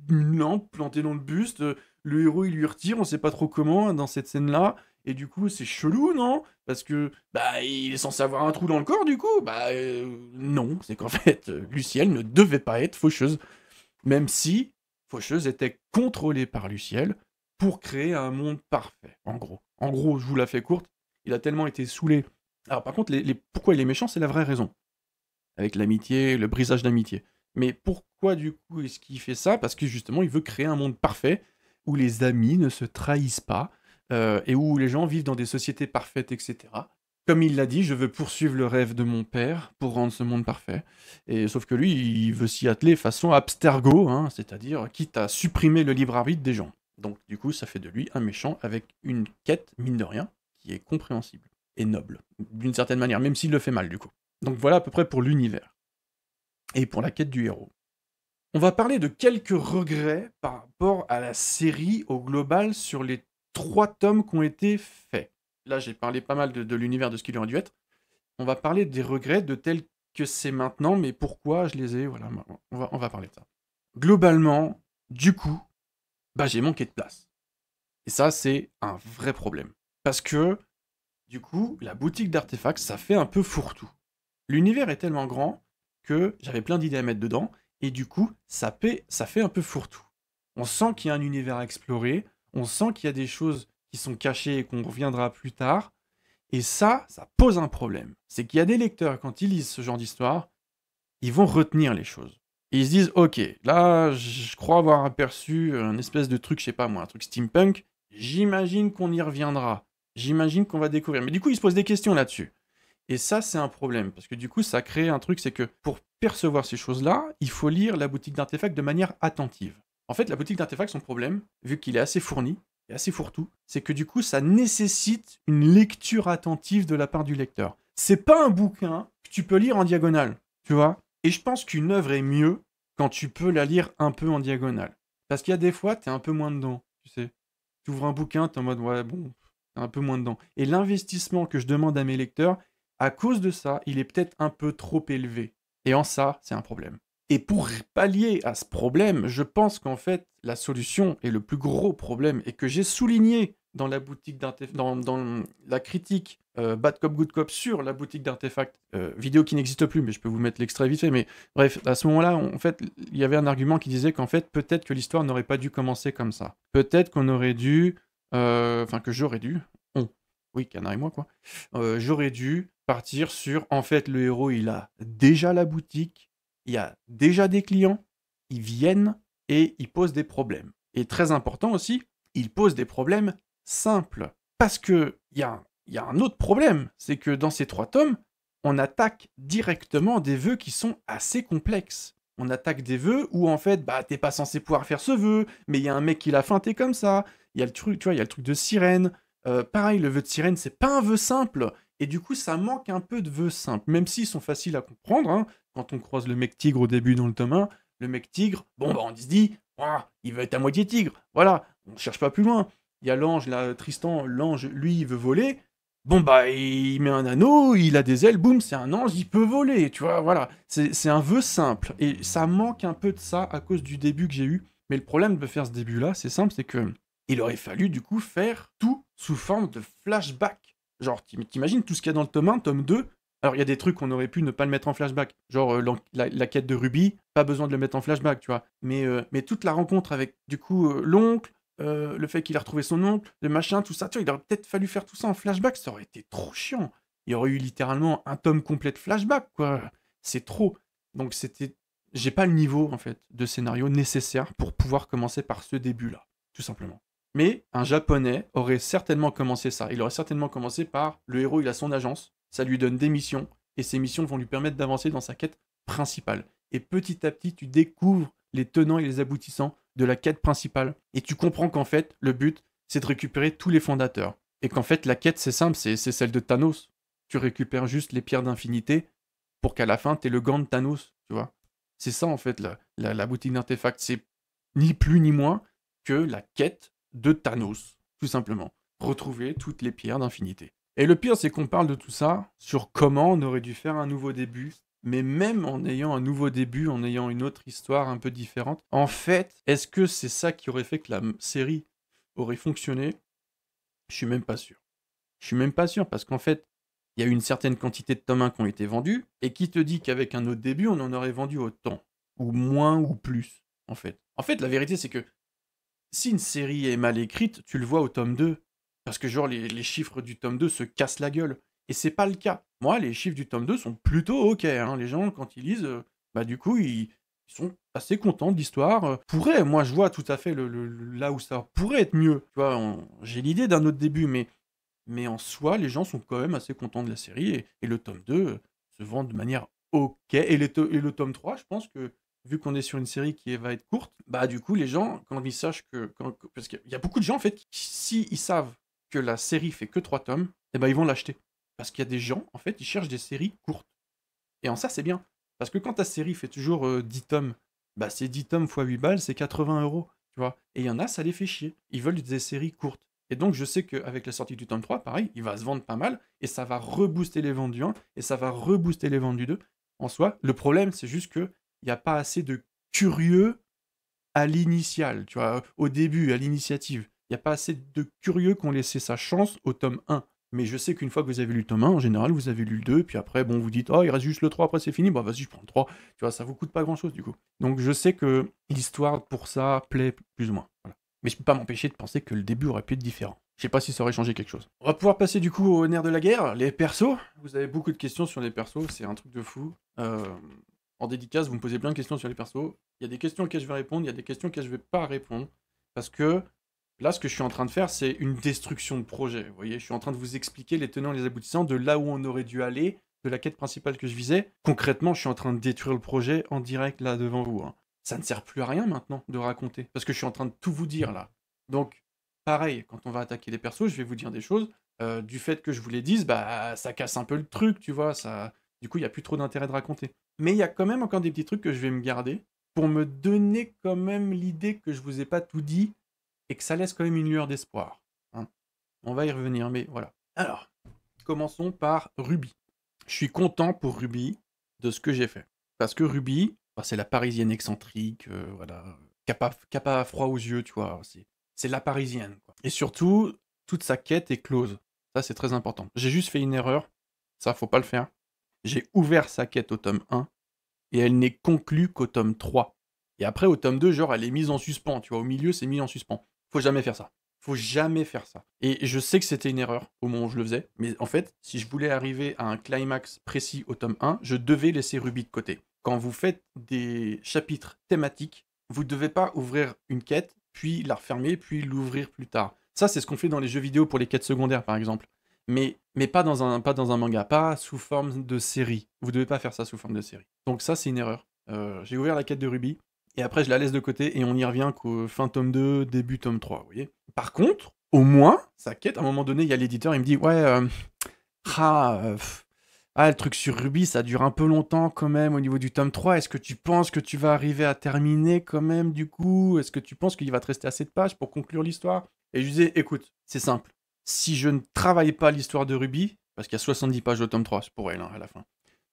lampe plantée dans le buste, le héros, il lui retire, on sait pas trop comment, dans cette scène-là, et du coup, c'est chelou, non? Parce que, bah, il est censé avoir un trou dans le corps, du coup. Bah, non. C'est qu'en fait, Luciel ne devait pas être Faucheuse. Même si Faucheuse était contrôlée par Luciel pour créer un monde parfait, en gros. En gros, je vous la fais courte, il a tellement été saoulé. Alors, par contre, pourquoi il est méchant, c'est la vraie raison. Avec l'amitié, le brisage d'amitié. Mais pourquoi, du coup, est-ce qu'il fait ça? Parce que, justement, il veut créer un monde parfait où les amis ne se trahissent pas, et où les gens vivent dans des sociétés parfaites, etc. Comme il l'a dit, je veux poursuivre le rêve de mon père pour rendre ce monde parfait. Et sauf que lui, il veut s'y atteler façon abstergo, hein, c'est-à-dire quitte à supprimer le libre arbitre des gens. Donc du coup, ça fait de lui un méchant avec une quête, mine de rien, qui est compréhensible et noble, d'une certaine manière, même s'il le fait mal du coup. Donc voilà à peu près pour l'univers. Et pour la quête du héros. On va parler de quelques regrets par rapport à la série au global sur les 3 tomes qui ont été faits. Là, j'ai parlé pas mal de l'univers de ce qu'il aurait dû être. On va parler des regrets de tels que c'est maintenant, mais pourquoi je les ai, voilà, on va parler de ça. Globalement, du coup, bah j'ai manqué de place. Et ça, c'est un vrai problème. Parce que, du coup, la boutique d'artefacts, ça fait un peu fourre-tout. L'univers est tellement grand que j'avais plein d'idées à mettre dedans, et du coup, ça fait un peu fourre-tout. On sent qu'il y a un univers à explorer, on sent qu'il y a des choses qui sont cachées et qu'on reviendra plus tard, et ça pose un problème. C'est qu'il y a des lecteurs, quand ils lisent ce genre d'histoire, ils vont retenir les choses. Et ils se disent, ok, là, je crois avoir aperçu un espèce de truc, je sais pas moi, un truc steampunk, j'imagine qu'on y reviendra. J'imagine qu'on va découvrir. Mais du coup, ils se posent des questions là-dessus. Et ça, c'est un problème, parce que du coup, ça crée un truc, c'est que pour percevoir ces choses-là, il faut lire la boutique d'artefacts de manière attentive. En fait, la boutique d'artefacts, son problème, vu qu'il est assez fourni, et assez fourre-tout, c'est que du coup, ça nécessite une lecture attentive de la part du lecteur. C'est pas un bouquin que tu peux lire en diagonale, tu vois. Et je pense qu'une œuvre est mieux quand tu peux la lire un peu en diagonale. Parce qu'il y a des fois, t'es un peu moins dedans, tu sais. Tu ouvres un bouquin, t'es en mode, ouais, bon, t'es un peu moins dedans. Et l'investissement que je demande à mes lecteurs, à cause de ça, il est peut-être un peu trop élevé. Et en ça, c'est un problème. Et pour pallier à ce problème, je pense qu'en fait, la solution et le plus gros problème, et que j'ai souligné dans la boutique dans la critique Bad Cop Good Cop sur la boutique d'artefacts, vidéo qui n'existe plus, mais je peux vous mettre l'extrait vite fait, mais bref, à ce moment-là, en fait, il y avait un argument qui disait qu'en fait, peut-être que l'histoire n'aurait pas dû commencer comme ça. Peut-être qu'on aurait dû, enfin que j'aurais dû, oui, Canard et moi, quoi, j'aurais dû partir sur, en fait, le héros, il a déjà la boutique, il y a déjà des clients, ils viennent et ils posent des problèmes. Et très important aussi, ils posent des problèmes simples. Parce que il y a un autre problème, c'est que dans ces 3 tomes, on attaque directement des vœux qui sont assez complexes. On attaque des vœux où en fait, bah t'es pas censé pouvoir faire ce vœu, mais il y a un mec qui l'a feinté comme ça. Il y a le truc, tu vois, il y a le truc de sirène. Pareil, le vœu de sirène, c'est pas un vœu simple. Et du coup, ça manque un peu de vœux simples, même s'ils sont faciles à comprendre. Hein. Quand on croise le mec tigre au début dans le tome 1, le mec tigre, bon bah on se dit, il veut être à moitié tigre. Voilà, on cherche pas plus loin. Il y a l'ange, là, Tristan, l'ange, lui, il veut voler. Bon bah il met un anneau, il a des ailes, boum, c'est un ange, il peut voler, tu vois, voilà. C'est un vœu simple. Et ça manque un peu de ça à cause du début que j'ai eu. Mais le problème de faire ce début-là, c'est simple, c'est que il aurait fallu du coup faire tout sous forme de flashback. Genre, t'imagines tout ce qu'il y a dans le tome 1, tome 2. Alors il y a des trucs qu'on aurait pu ne pas le mettre en flashback. Genre la quête de Ruby, pas besoin de le mettre en flashback, tu vois. Mais toute la rencontre avec du coup l'oncle, le fait qu'il a retrouvé son oncle, le machin, tout ça, tu vois, il aurait peut-être fallu faire tout ça en flashback, ça aurait été trop chiant. Il y aurait eu littéralement un tome complet de flashback, quoi. C'est trop. Donc c'était... J'ai pas le niveau, en fait, de scénario nécessaire pour pouvoir commencer par ce début-là, tout simplement. Mais un japonais aurait certainement commencé ça. Il aurait certainement commencé par le héros, il a son agence, ça lui donne des missions, et ces missions vont lui permettre d'avancer dans sa quête principale. Et petit à petit, tu découvres les tenants et les aboutissants de la quête principale. Et tu comprends qu'en fait, le but, c'est de récupérer tous les fondateurs. Et qu'en fait, la quête, c'est simple, c'est celle de Thanos. Tu récupères juste les pierres d'infinité pour qu'à la fin, t'aies le gant de Thanos, tu vois. C'est ça, en fait, la boutique d'artefacts. C'est ni plus ni moins que la quête de Thanos, tout simplement. Retrouver toutes les pierres d'infinité. Et le pire, c'est qu'on parle de tout ça sur comment on aurait dû faire un nouveau début. Mais même en ayant un nouveau début, en ayant une autre histoire un peu différente, en fait, est-ce que c'est ça qui aurait fait que la série aurait fonctionné? Je suis même pas sûr. Je suis même pas sûr parce qu'en fait, il y a eu une certaine quantité de tomes 1 qui ont été vendus, et qui te dit qu'avec un autre début, on en aurait vendu autant, ou moins, ou plus, en fait. En fait, la vérité, c'est que si une série est mal écrite, tu le vois au tome 2. Parce que genre les chiffres du tome 2 se cassent la gueule. Et c'est pas le cas. Moi, les chiffres du tome 2 sont plutôt ok. Hein. Les gens, quand ils lisent, bah du coup, ils sont assez contents de l'histoire. Moi, je vois tout à fait là où ça pourrait être mieux. Tu vois, j'ai l'idée d'un autre début, mais en soi, les gens sont quand même assez contents de la série. Et le tome 2 se vend de manière ok. Et le tome 3, je pense que vu qu'on est sur une série qui va être courte, bah du coup les gens, quand ils sachent parce qu'il y a beaucoup de gens en fait, si ils savent que la série fait que 3 tomes, eh ben ils vont l'acheter. Parce qu'il y a des gens, en fait, ils cherchent des séries courtes. Et en ça, c'est bien. Parce que quand ta série fait toujours 10 tomes, bah c'est 10 tomes x 8 balles, c'est 80 €. Tu vois. Et il y en a, ça les fait chier. Ils veulent des séries courtes. Et donc je sais qu'avec la sortie du tome 3, pareil, il va se vendre pas mal, et ça va rebooster les ventes du 1, et ça va rebooster les ventes du 2. En soi, le problème, c'est juste que il n'y a pas assez de curieux à l'initial, tu vois, au début, à l'initiative. Il n'y a pas assez de curieux qui ont laissé sa chance au tome 1. Mais je sais qu'une fois que vous avez lu le tome 1, en général, vous avez lu le 2, puis après, bon, vous dites, oh, il reste juste le 3, après c'est fini, bah vas-y, je prends le 3. Tu vois, ça vous coûte pas grand-chose, du coup. Donc je sais que l'histoire, pour ça, plaît plus ou moins. Voilà. Mais je peux pas m'empêcher de penser que le début aurait pu être différent. Je sais pas si ça aurait changé quelque chose. On va pouvoir passer du coup au nerf de la guerre, les persos. Vous avez beaucoup de questions sur les persos, c'est un truc de fou. En dédicace, vous me posez plein de questions sur les persos. Il y a des questions auxquelles je vais répondre, il y a des questions auxquelles je vais pas répondre. Parce que là, ce que je suis en train de faire, c'est une destruction de projet. Vous voyez, je suis en train de vous expliquer les tenants et les aboutissants de là où on aurait dû aller, de la quête principale que je visais. Concrètement, je suis en train de détruire le projet en direct là devant vous. Hein. Ça ne sert plus à rien maintenant de raconter. Parce que je suis en train de tout vous dire là. Donc, pareil, quand on va attaquer les persos, je vais vous dire des choses. Du fait que je vous les dise, bah ça casse un peu le truc, tu vois. Du coup, il n'y a plus trop d'intérêt de raconter. Mais il y a quand même encore des petits trucs que je vais me garder. pour me donner quand même l'idée que je vous ai pas tout dit et que ça laisse quand même une lueur d'espoir. Hein. On va y revenir, mais voilà. Alors, commençons par Ruby. Je suis content pour Ruby de ce que j'ai fait. Parce que Ruby, c'est la parisienne excentrique, voilà, qui a pas froid aux yeux, tu vois. C'est la parisienne, quoi. Et surtout, toute sa quête est close. Ça, c'est très important. J'ai juste fait une erreur. Ça, faut pas le faire. J'ai ouvert sa quête au tome 1 et elle n'est conclue qu'au tome 3. Et après, au tome 2, genre, elle est mise en suspens, tu vois. Au milieu, c'est mis en suspens. Faut jamais faire ça. Faut jamais faire ça. Et je sais que c'était une erreur au moment où je le faisais, mais en fait, si je voulais arriver à un climax précis au tome 1, je devais laisser Ruby de côté. Quand vous faites des chapitres thématiques, vous ne devez pas ouvrir une quête, puis la refermer, puis l'ouvrir plus tard. Ça, c'est ce qu'on fait dans les jeux vidéo pour les quêtes secondaires, par exemple. Mais pas dans un manga, pas sous forme de série. Vous devez pas faire ça sous forme de série. Donc ça, c'est une erreur. J'ai ouvert la quête de Ruby, et après je la laisse de côté, et on y revient qu'au fin tome 2, début tome 3, vous voyez. Par contre, au moins, sa quête, à un moment donné, il y a l'éditeur, il me dit, ouais, le truc sur Ruby, ça dure un peu longtemps quand même au niveau du tome 3. Est-ce que tu penses que tu vas arriver à terminer quand même du coup? Est-ce que tu penses qu'il va te rester assez de pages pour conclure l'histoire? Et je lui disais, écoute, c'est simple. Si je ne travaille pas l'histoire de Ruby, parce qu'il y a 70 pages au tome 3, c'est pour elle à la fin.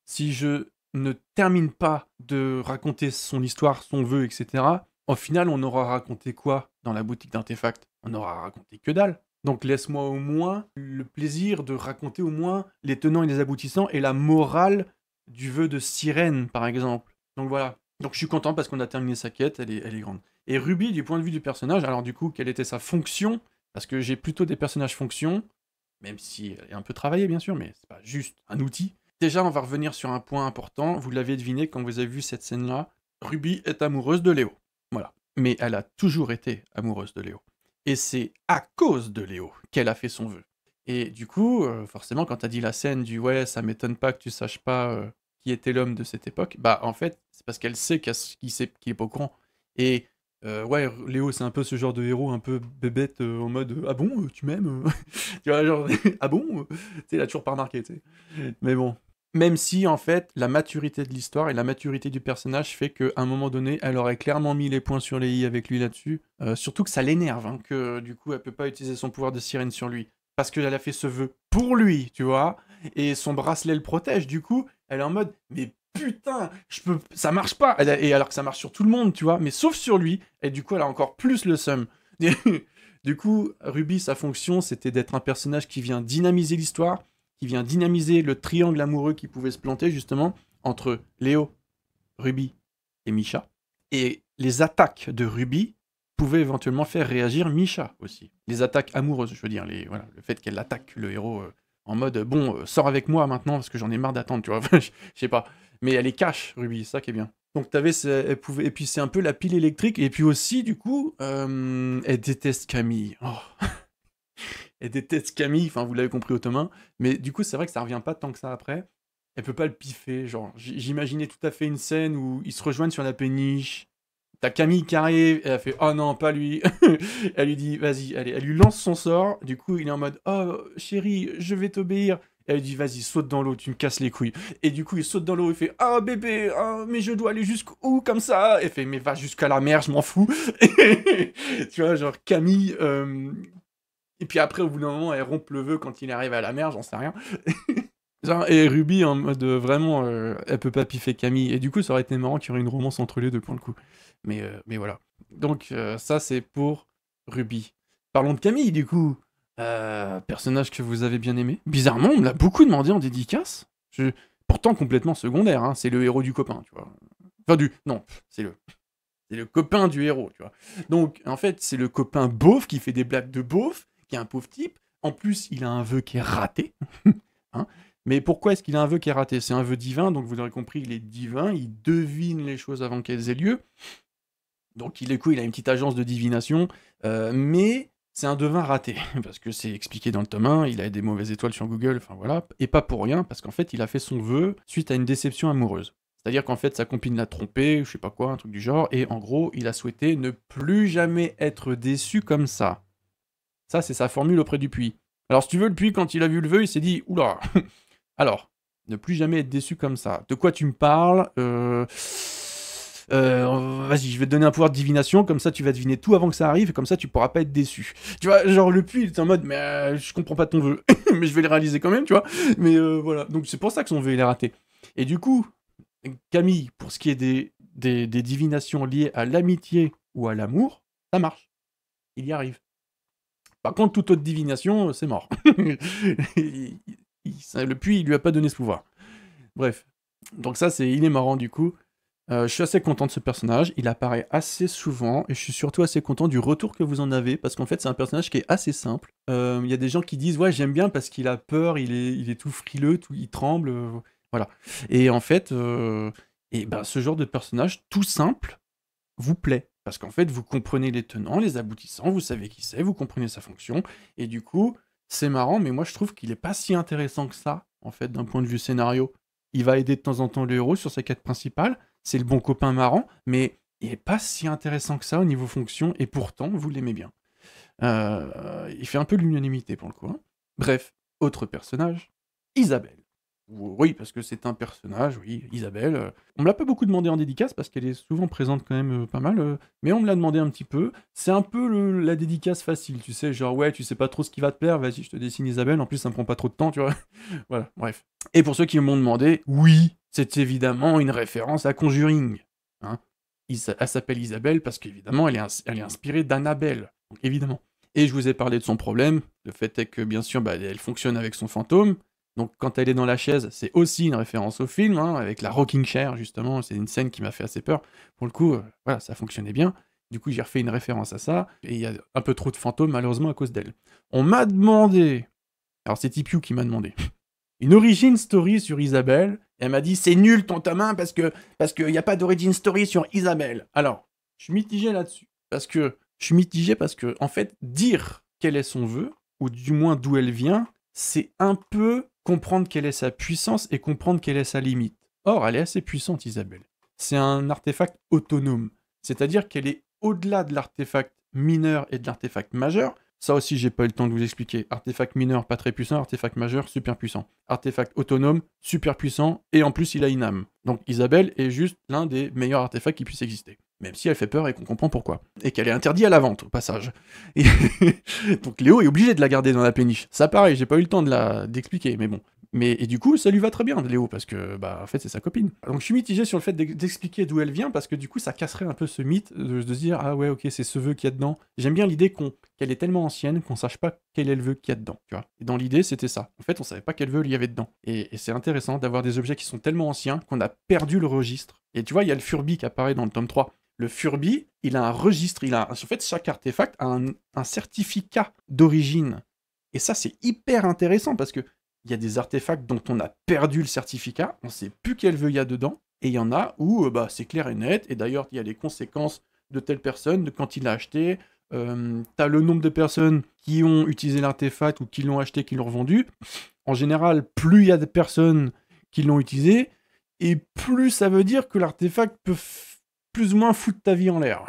Si je ne termine pas de raconter son histoire, son vœu, etc., au final, on aura raconté quoi dans la boutique d'artefacts? On aura raconté que dalle. Donc laisse-moi au moins le plaisir de raconter au moins les tenants et les aboutissants et la morale du vœu de sirène, par exemple. Donc voilà. Donc je suis content parce qu'on a terminé sa quête, elle est grande. Et Ruby, du point de vue du personnage, alors du coup, quelle était sa fonction? Parce que j'ai plutôt des personnages fonctions, même si elle est un peu travaillée, bien sûr, mais c'est pas juste un outil. Déjà, on va revenir sur un point important. Vous l'avez deviné quand vous avez vu cette scène-là. Ruby est amoureuse de Léo. Voilà. Mais elle a toujours été amoureuse de Léo. Et c'est à cause de Léo qu'elle a fait son vœu. Et du coup, forcément, quand t'as dit la scène du ouais, ça m'étonne pas que tu saches pas qui était l'homme de cette époque, bah en fait, c'est parce qu'elle sait qu'il est pas au courant. Et ouais, Léo, c'est un peu ce genre de héros un peu bébête en mode ah bon, tu m'aimes Tu vois, genre ah bon Tu sais, il a toujours pas remarqué, tu sais. Mais bon. Même si, en fait, la maturité de l'histoire et la maturité du personnage fait qu'à un moment donné, elle aurait clairement mis les points sur les i avec lui là-dessus. Surtout que ça l'énerve, hein, que du coup, elle peut pas utiliser son pouvoir de sirène sur lui. Parce qu'elle a fait ce vœu pour lui, tu vois. Et son bracelet le protège. Du coup, elle est en mode, mais putain, ça marche pas. Et alors que ça marche sur tout le monde, tu vois. Mais sauf sur lui. Et du coup, elle a encore plus le seum. Du coup, Ruby, sa fonction, c'était d'être un personnage qui vient dynamiser l'histoire, qui vient dynamiser le triangle amoureux qui pouvait se planter justement entre Léo, Ruby et Misha. Et les attaques de Ruby pouvaient éventuellement faire réagir Misha aussi. Les attaques amoureuses, je veux dire, voilà, le fait qu'elle attaque le héros en mode bon, sors avec moi maintenant parce que j'en ai marre d'attendre, tu vois. Je sais pas. Mais elle est cash, Ruby, c'est ça qui est bien. Donc elle pouvait, et puis c'est un peu la pile électrique, et puis aussi du coup, elle déteste Camille. Oh. Elle déteste Camille, enfin vous l'avez compris au tome 1, mais du coup c'est vrai que ça revient pas tant que ça après. Elle peut pas le piffer, genre j'imaginais tout à fait une scène où ils se rejoignent sur la péniche. T'as Camille qui arrive, et elle fait oh non pas lui. Elle lui dit vas-y, allez, elle lui lance son sort. Du coup il est en mode oh chérie je vais t'obéir. Elle lui dit vas-y saute dans l'eau, tu me casses les couilles. Et du coup il saute dans l'eau, il fait ah bébé, mais je dois aller jusqu'où comme ça. Elle fait mais va jusqu'à la mer, je m'en fous. Tu vois genre Camille. Et puis après, au bout d'un moment, elle rompt le vœu quand il arrive à la mer, j'en sais rien. Genre, et Ruby, en mode vraiment, elle peut pas piffer Camille. Et du coup, ça aurait été marrant qu'il y aurait une romance entre les deux pour le coup. Mais voilà. Donc, ça, c'est pour Ruby. Parlons de Camille, du coup. Personnage que vous avez bien aimé. Bizarrement, on me l'a beaucoup demandé en dédicace. Pourtant, complètement secondaire. Hein. C'est le héros du copain, tu vois. Enfin, non, c'est le copain du héros, tu vois. Donc, en fait, c'est le copain beauf qui fait des blagues de beauf, qui est un pauvre type. En plus, il a un vœu qui est raté. Hein. Mais pourquoi est-ce qu'il a un vœu qui est raté? C'est un vœu divin, donc vous aurez compris, il est divin, il devine les choses avant qu'elles aient lieu. Donc, il a une petite agence de divination, mais c'est un devin raté, parce que c'est expliqué dans le tome 1, il a des mauvaises étoiles sur Google, enfin voilà, et pas pour rien, parce qu'en fait, il a fait son vœu suite à une déception amoureuse. C'est-à-dire qu'en fait, sa copine l'a trompé, je sais pas quoi, un truc du genre, et en gros, il a souhaité ne plus jamais être déçu comme ça. Ça, c'est sa formule auprès du puits. Alors, si tu veux, le puits, quand il a vu le vœu, il s'est dit, oula, alors, ne plus jamais être déçu comme ça. De quoi tu me parles Vas-y, je vais te donner un pouvoir de divination, comme ça tu vas deviner tout avant que ça arrive, et comme ça tu pourras pas être déçu. Tu vois, genre le puits il est en mode, mais je comprends pas ton vœu, mais je vais le réaliser quand même, tu vois. Mais voilà, donc c'est pour ça que son vœu il est raté. Et du coup, Camille, pour ce qui est des divinations liées à l'amitié ou à l'amour, ça marche. Il y arrive. Par contre, toute autre divination, c'est mort. Le puits, il lui a pas donné ce pouvoir. Bref. Donc ça, il est marrant du coup. Je suis assez content de ce personnage, il apparaît assez souvent, et je suis surtout assez content du retour que vous en avez, parce qu'en fait c'est un personnage qui est assez simple. Il y a des gens qui disent ouais j'aime bien parce qu'il a peur, il est tout frileux, il tremble, voilà. Et en fait, ce genre de personnage tout simple vous plaît, parce qu'en fait vous comprenez les tenants, les aboutissants, vous savez qui c'est, vous comprenez sa fonction, et du coup c'est marrant, mais moi je trouve qu'il est pas si intéressant que ça, en fait d'un point de vue scénario. Il va aider de temps en temps le héros sur sa quête principale, c'est le bon copain marrant, mais il est pas si intéressant que ça au niveau fonction, et pourtant, vous l'aimez bien. Il fait un peu l'unanimité pour le coup. Hein. Bref, autre personnage, Isabelle. Oui, parce que c'est un personnage, oui, Isabelle. On me l'a pas beaucoup demandé en dédicace, parce qu'elle est souvent présente quand même pas mal, mais on me l'a demandé un petit peu. C'est un peu la dédicace facile, tu sais, genre ouais, tu sais pas trop ce qui va te plaire, vas-y, je te dessine Isabelle, en plus ça me prend pas trop de temps, tu vois. Voilà, bref. Et pour ceux qui m'ont demandé, oui, c'est évidemment une référence à Conjuring. Hein. Elle s'appelle Isabelle parce qu'évidemment, elle est inspirée d'Annabelle, donc évidemment. Et je vous ai parlé de son problème, le fait est que bien sûr, elle fonctionne avec son fantôme, donc quand elle est dans la chaise, c'est aussi une référence au film, hein, avec la rocking chair justement, c'est une scène qui m'a fait assez peur. Pour le coup, voilà, ça fonctionnait bien. Du coup, j'ai refait une référence à ça, et il y a un peu trop de fantômes malheureusement à cause d'elle. On m'a demandé, alors c'est Tipiu qui m'a demandé, une origin story sur Isabelle, et elle m'a dit c'est nul ton tome 1 parce que y a pas d'origin story sur Isabelle. Alors, je suis mitigé là-dessus, parce que en fait dire quel est son vœu, ou du moins d'où elle vient, c'est un peu comprendre quelle est sa puissance et comprendre quelle est sa limite. Or, elle est assez puissante, Isabelle. C'est un artefact autonome, c'est-à-dire qu'elle est au-delà de l'artefact mineur et de l'artefact majeur. Ça aussi, j'ai pas eu le temps de vous expliquer. Artefact mineur, pas très puissant. Artefact majeur, super puissant. Artefact autonome, super puissant. Et en plus, il a une âme. Donc Isabelle est juste l'un des meilleurs artefacts qui puissent exister. Même si elle fait peur et qu'on comprend pourquoi. Et qu'elle est interdite à la vente, au passage. Et donc Léo est obligé de la garder dans la péniche. Ça pareil, j'ai pas eu le temps d'expliquer, mais bon. Et du coup, ça lui va très bien, Léo, parce que, en fait, c'est sa copine. Donc je suis mitigé sur le fait d'expliquer d'où elle vient, parce que du coup, ça casserait un peu ce mythe de se dire, ah ouais, ok, c'est ce vœu qu'il y a dedans. J'aime bien l'idée qu'elle est tellement ancienne qu'on sache pas quel est le vœu qu'il y a dedans, tu vois. Et dans l'idée, c'était ça. En fait, on savait pas quel vœu il y avait dedans. Et c'est intéressant d'avoir des objets qui sont tellement anciens qu'on a perdu le registre. Et tu vois, il y a le Furby qui apparaît dans le tome 3. Le Furby, il a un registre, en fait, chaque artefact a un certificat d'origine. Et ça, c'est hyper intéressant, parce que il y a des artefacts dont on a perdu le certificat, on sait plus quel vœu il y a dedans, et il y en a où c'est clair et net, et d'ailleurs il y a les conséquences de telle personne, de quand il l'a acheté, t'as le nombre de personnes qui ont utilisé l'artefact ou qui l'ont acheté, qui l'ont revendu. En général, plus il y a de personnes qui l'ont utilisé, et plus ça veut dire que l'artefact peut plus ou moins foutre ta vie en l'air.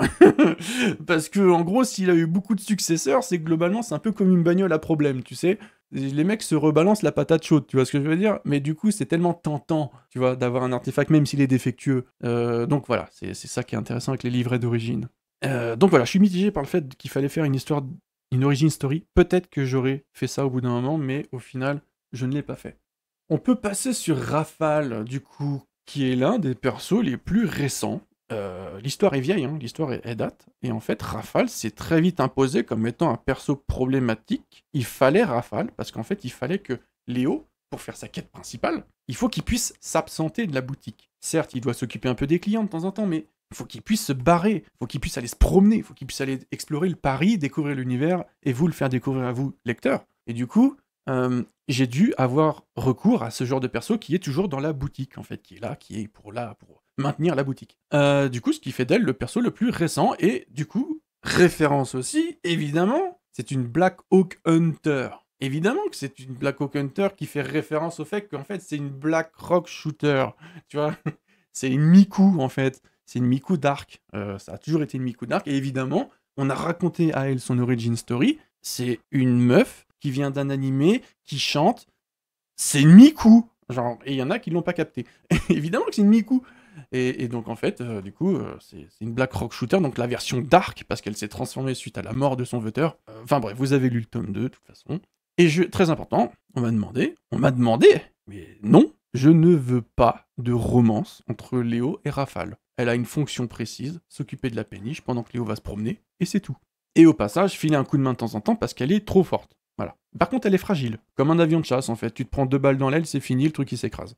Parce que, en gros, s'il a eu beaucoup de successeurs, c'est que globalement, c'est un peu comme une bagnole à problème, tu sais. Les mecs se rebalancent la patate chaude, tu vois ce que je veux dire? Mais du coup, c'est tellement tentant, tu vois, d'avoir un artefact, même s'il est défectueux. Donc voilà, c'est ça qui est intéressant avec les livrets d'origine. Donc voilà, je suis mitigé par le fait qu'il fallait faire une origin story. Peut-être que j'aurais fait ça au bout d'un moment, mais au final, je ne l'ai pas fait. On peut passer sur Rafale, du coup, qui est l'un des persos les plus récents. L'histoire est vieille, hein, l'histoire est date, et en fait Rafale s'est très vite imposé comme étant un perso problématique. Il fallait Rafale, parce qu'en fait il fallait que Léo, pour faire sa quête principale, il faut qu'il puisse s'absenter de la boutique. Certes, il doit s'occuper un peu des clients de temps en temps, mais il faut qu'il puisse se barrer, il faut qu'il puisse aller se promener, il faut qu'il puisse aller explorer le Paris, découvrir l'univers, et vous le faire découvrir à vous, lecteurs. Et du coup, j'ai dû avoir recours à ce genre de perso qui est toujours dans la boutique, en fait, qui est pour maintenir la boutique. Du coup, ce qui fait d'elle le perso le plus récent, et du coup, référence aussi, évidemment, c'est une Black Hawk Hunter. Évidemment que c'est une Black Hawk Hunter qui fait référence au fait qu'en fait, c'est une Black Rock Shooter, tu vois. C'est une Miku, en fait. C'est une Miku Dark. Ça a toujours été une Miku Dark, et évidemment, on a raconté à elle son origin story. C'est une meuf qui vient d'un animé, qui chante. C'est une Miku. Genre, et il y en a qui l'ont pas capté. Évidemment que c'est une Miku. Et donc en fait, du coup, c'est une Black Rock Shooter, donc la version dark, parce qu'elle s'est transformée suite à la mort de son auteur. Enfin bref, vous avez lu le tome 2, de toute façon. Et très important, on m'a demandé, mais non, je ne veux pas de romance entre Léo et Rafale. Elle a une fonction précise, s'occuper de la péniche pendant que Léo va se promener, et c'est tout. Et au passage, filer un coup de main de temps en temps parce qu'elle est trop forte. Voilà. Par contre, elle est fragile, comme un avion de chasse en fait. Tu te prends 2 balles dans l'aile, c'est fini, le truc il s'écrase.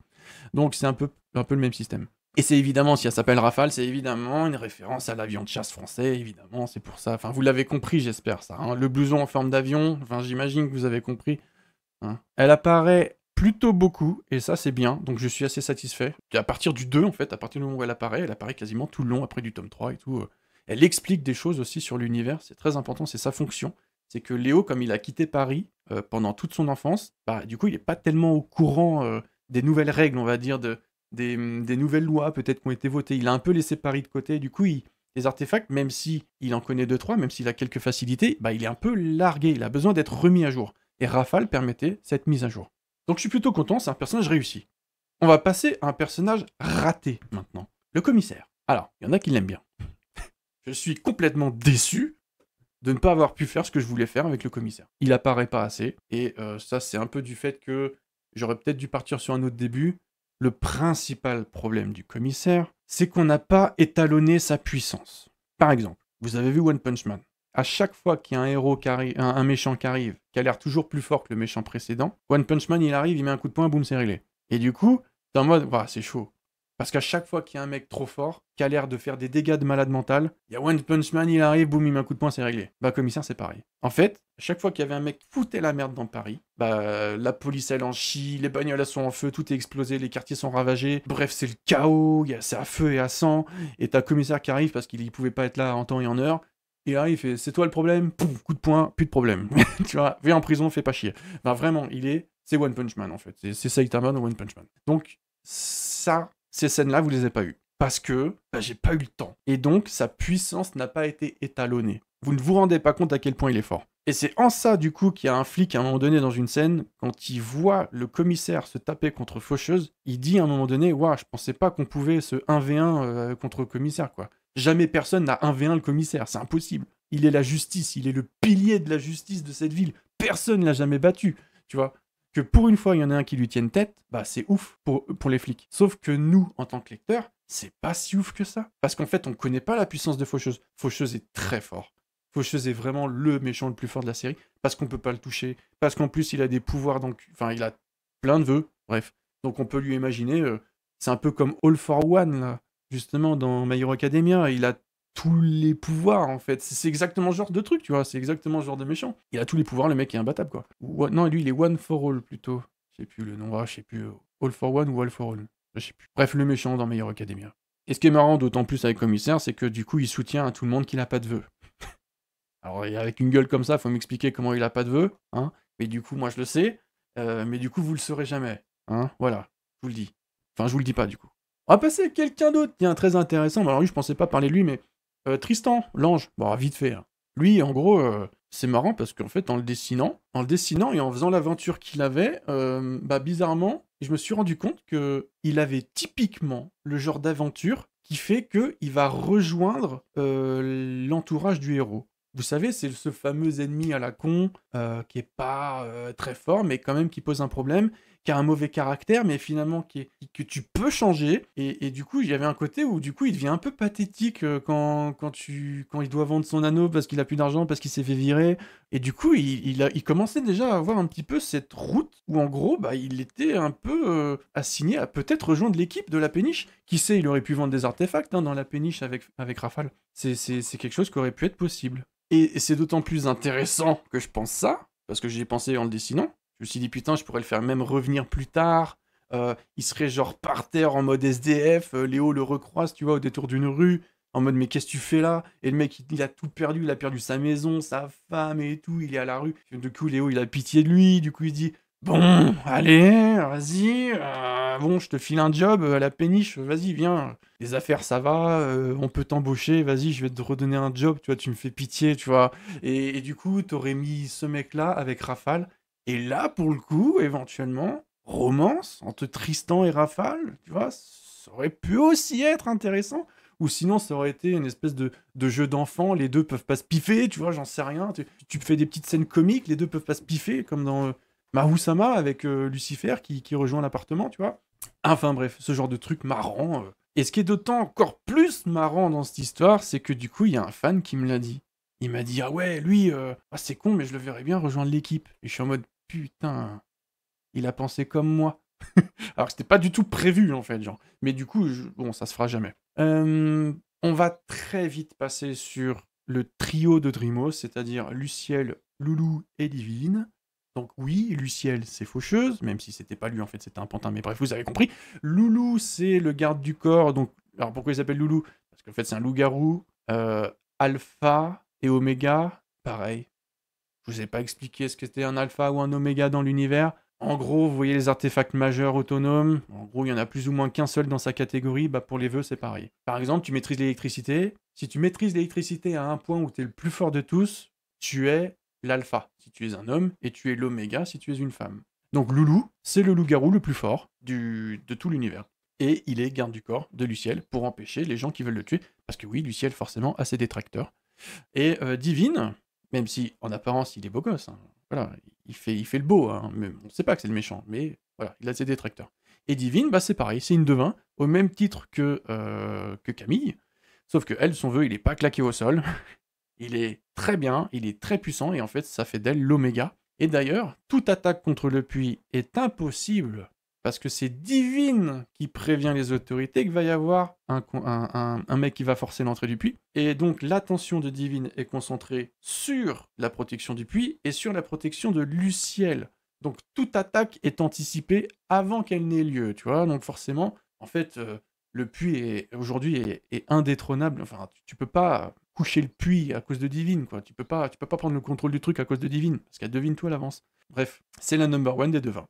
Donc c'est un peu le même système. Et c'est évidemment, si elle s'appelle Rafale, c'est évidemment une référence à l'avion de chasse français, évidemment, c'est pour ça. Enfin, vous l'avez compris, j'espère ça. Hein. Le blouson en forme d'avion, enfin, j'imagine que vous avez compris. Hein. Elle apparaît plutôt beaucoup, et ça c'est bien, donc je suis assez satisfait. Et à partir du 2, en fait, à partir du moment où elle apparaît quasiment tout le long après du tome 3 et tout. Elle explique des choses aussi sur l'univers, c'est très important, c'est sa fonction. C'est que Léo, comme il a quitté Paris pendant toute son enfance, bah, du coup, il n'est pas tellement au courant des nouvelles règles, on va dire, des nouvelles lois peut-être qui ont été votées. Il a un peu laissé Paris de côté, du coup, les artefacts, même si il en connaît 2-3, même s'il a quelques facilités, bah, il est un peu largué, il a besoin d'être remis à jour. Et Rafale permettait cette mise à jour. Donc je suis plutôt content, c'est un personnage réussi. On va passer à un personnage raté maintenant, le commissaire. Alors, il y en a qui l'aiment bien. Je suis complètement déçu de ne pas avoir pu faire ce que je voulais faire avec le commissaire. Il apparaît pas assez, et ça c'est un peu du fait que j'aurais peut-être dû partir sur un autre début. Le principal problème du commissaire, c'est qu'on n'a pas étalonné sa puissance. Par exemple, vous avez vu One Punch Man. À chaque fois qu'il y a un héros qui arrive, un méchant qui arrive, qui a l'air toujours plus fort que le méchant précédent, One Punch Man il arrive, il met un coup de poing, boum, c'est réglé. Et du coup, t'es en mode, c'est chaud. Parce qu'à chaque fois qu'il y a un mec trop fort, qui a l'air de faire des dégâts de malade mental, il y a One Punch Man, il arrive, boum, il met un coup de poing, c'est réglé. Bah, commissaire, c'est pareil. En fait, à chaque fois qu'il y avait un mec qui foutait la merde dans Paris, bah, la police, elle en chie, les bagnoles, elles sont en feu, tout est explosé, les quartiers sont ravagés. Bref, c'est le chaos, c'est à feu et à sang. Et t'as le commissaire qui arrive parce qu'il pouvait pas être là en temps et en heure. Il arrive, il fait, c'est toi le problème, pouf, coup de poing, plus de problème. Tu vois, viens en prison, fais pas chier. Bah, vraiment, c'est One Punch Man, en fait. C'est Saitama dans One Punch Man. Donc, ça, ces scènes-là, vous les avez pas eues. Parce que j'ai pas eu le temps. Et donc, sa puissance n'a pas été étalonnée. Vous ne vous rendez pas compte à quel point il est fort. Et c'est en ça, du coup, qu'il y a un flic, à un moment donné, dans une scène, quand il voit le commissaire se taper contre Faucheuse, il dit à un moment donné, ouah, je pensais pas qu'on pouvait se 1v1 contre le commissaire, quoi. Jamais personne n'a 1v1 le commissaire, c'est impossible. Il est la justice, il est le pilier de la justice de cette ville. Personne ne l'a jamais battu, tu vois. Que pour une fois, il y en a un qui lui tienne tête, bah c'est ouf pour les flics. Sauf que nous, en tant que lecteurs, c'est pas si ouf que ça. Parce qu'en fait, on connaît pas la puissance de Faucheuse. Faucheuse est très fort. Faucheuse est vraiment le méchant le plus fort de la série, parce qu'on peut pas le toucher, parce qu'en plus, il a des pouvoirs, donc, enfin, il a plein de vœux, bref. Donc on peut lui imaginer, c'est un peu comme All for One, là, justement, dans My Hero Academia, il a tous les pouvoirs, en fait. C'est exactement ce genre de truc, tu vois, c'est exactement ce genre de méchant. Il a tous les pouvoirs, le mec est imbattable, quoi. Non, lui, il est One for All, plutôt. Je sais plus le nom, je sais plus, All for One ou All for All, je sais plus. Bref, le méchant dans My Hero Academia. Et ce qui est marrant, d'autant plus avec Commissaire, c'est que du coup, il soutient à tout le monde qu'il a pas de vœux. Alors, avec une gueule comme ça, faut m'expliquer comment il a pas de vœux, hein. Mais du coup, moi, je le sais. Mais du coup, vous le saurez jamais, hein. Voilà, je vous le dis. Enfin, je vous le dis pas, du coup. On va passer à quelqu'un d'autre, tiens, très intéressant. Alors lui, je pensais pas parler de lui, mais Tristan, l'ange. Bon, vite fait. Hein. Lui, en gros, c'est marrant parce qu'en fait, en le dessinant et en faisant l'aventure qu'il avait, bah bizarrement, je me suis rendu compte que il avait typiquement le genre d'aventure qui fait qu'il va rejoindre l'entourage du héros. Vous savez, c'est ce fameux ennemi à la con qui est pas très fort, mais quand même qui pose un problème, qui a un mauvais caractère, mais finalement que tu peux changer. Et du coup, il y avait un côté où du coup, il devient un peu pathétique quand il doit vendre son anneau parce qu'il a plus d'argent, parce qu'il s'est fait virer. Et du coup, il commençait déjà à avoir un petit peu cette route où en gros, bah, il était un peu assigné à peut-être rejoindre l'équipe de la péniche. Qui sait, il aurait pu vendre des artefacts hein, dans la péniche avec Rafale. C'est quelque chose qui aurait pu être possible. Et c'est d'autant plus intéressant que je pense ça, parce que j'y ai pensé en le dessinant. Je me suis dit, putain, je pourrais le faire même revenir plus tard. Il serait genre par terre en mode SDF. Léo le recroise, tu vois, au détour d'une rue. En mode, mais qu'est-ce que tu fais là? Et le mec, il a tout perdu. Il a perdu sa maison, sa femme et tout. Il est à la rue. Du coup, Léo, il a pitié de lui. Du coup, il dit, bon, allez, vas-y. Bon, je te file un job à la péniche. Vas-y, viens. Les affaires, ça va. On peut t'embaucher. Vas-y, je vais te redonner un job. Tu vois, tu me fais pitié, tu vois. Et du coup, t'aurais mis ce mec-là avec Rafale. Et là, pour le coup, éventuellement, romance entre Tristan et Rafale, tu vois, ça aurait pu aussi être intéressant. Ou sinon, ça aurait été une espèce de jeu d'enfant, les deux peuvent pas se piffer, tu vois, j'en sais rien. Tu fais des petites scènes comiques, les deux peuvent pas se piffer, comme dans Mahou-sama avec Lucifer qui rejoint l'appartement, tu vois. Enfin bref, ce genre de truc marrant. Et ce qui est d'autant encore plus marrant dans cette histoire, c'est que du coup, il y a un fan qui me l'a dit. Il m'a dit, ah ouais, lui, c'est con, mais je le verrais bien rejoindre l'équipe. Et je suis en mode, putain, il a pensé comme moi. Alors que c'était pas du tout prévu, en fait, genre. Mais du coup, bon, ça se fera jamais. On va très vite passer sur le trio de Dreamos, c'est-à-dire Luciel, Loulou et Divine. Donc oui, Luciel, c'est faucheuse, même si c'était pas lui, en fait, c'était un pantin, mais bref, vous avez compris. Loulou, c'est le garde du corps, donc... Alors pourquoi il s'appelle Loulou? Parce qu'en fait, c'est un loup-garou. Alpha et Oméga, pareil. Je vous ai pas expliqué ce que c'était un alpha ou un oméga dans l'univers. En gros, vous voyez les artefacts majeurs autonomes. En gros, il y en a plus ou moins qu'un seul dans sa catégorie. Bah, pour les vœux, c'est pareil. Par exemple, tu maîtrises l'électricité. Si tu maîtrises l'électricité à un point où tu es le plus fort de tous, tu es l'alpha si tu es un homme et tu es l'oméga si tu es une femme. Donc Loulou, c'est le loup-garou le plus fort de tout l'univers. Et il est garde du corps de Luciel pour empêcher les gens qui veulent le tuer. Parce que oui, Luciel, forcément, a ses détracteurs. Et Divine, même si en apparence il est beau gosse, hein, voilà, il fait le beau, hein, mais on sait pas que c'est le méchant, mais voilà, il a ses détracteurs. Et Divine, bah c'est pareil, c'est une devin, au même titre que Camille, sauf que elle, son vœu, il est pas claqué au sol, il est très bien, il est très puissant, et en fait, ça fait d'elle l'oméga. Et d'ailleurs, toute attaque contre le puits est impossible, parce que c'est Divine qui prévient les autorités qu'il va y avoir un mec qui va forcer l'entrée du puits. Et donc, l'attention de Divine est concentrée sur la protection du puits et sur la protection de Luciel. Donc, toute attaque est anticipée avant qu'elle n'ait lieu, tu vois. Donc, forcément, en fait, le puits aujourd'hui est indétrônable. Enfin, tu peux pas coucher le puits à cause de Divine, quoi. Tu peux pas prendre le contrôle du truc à cause de Divine, parce qu'elle devine tout à l'avance. Bref, c'est la number one des devins.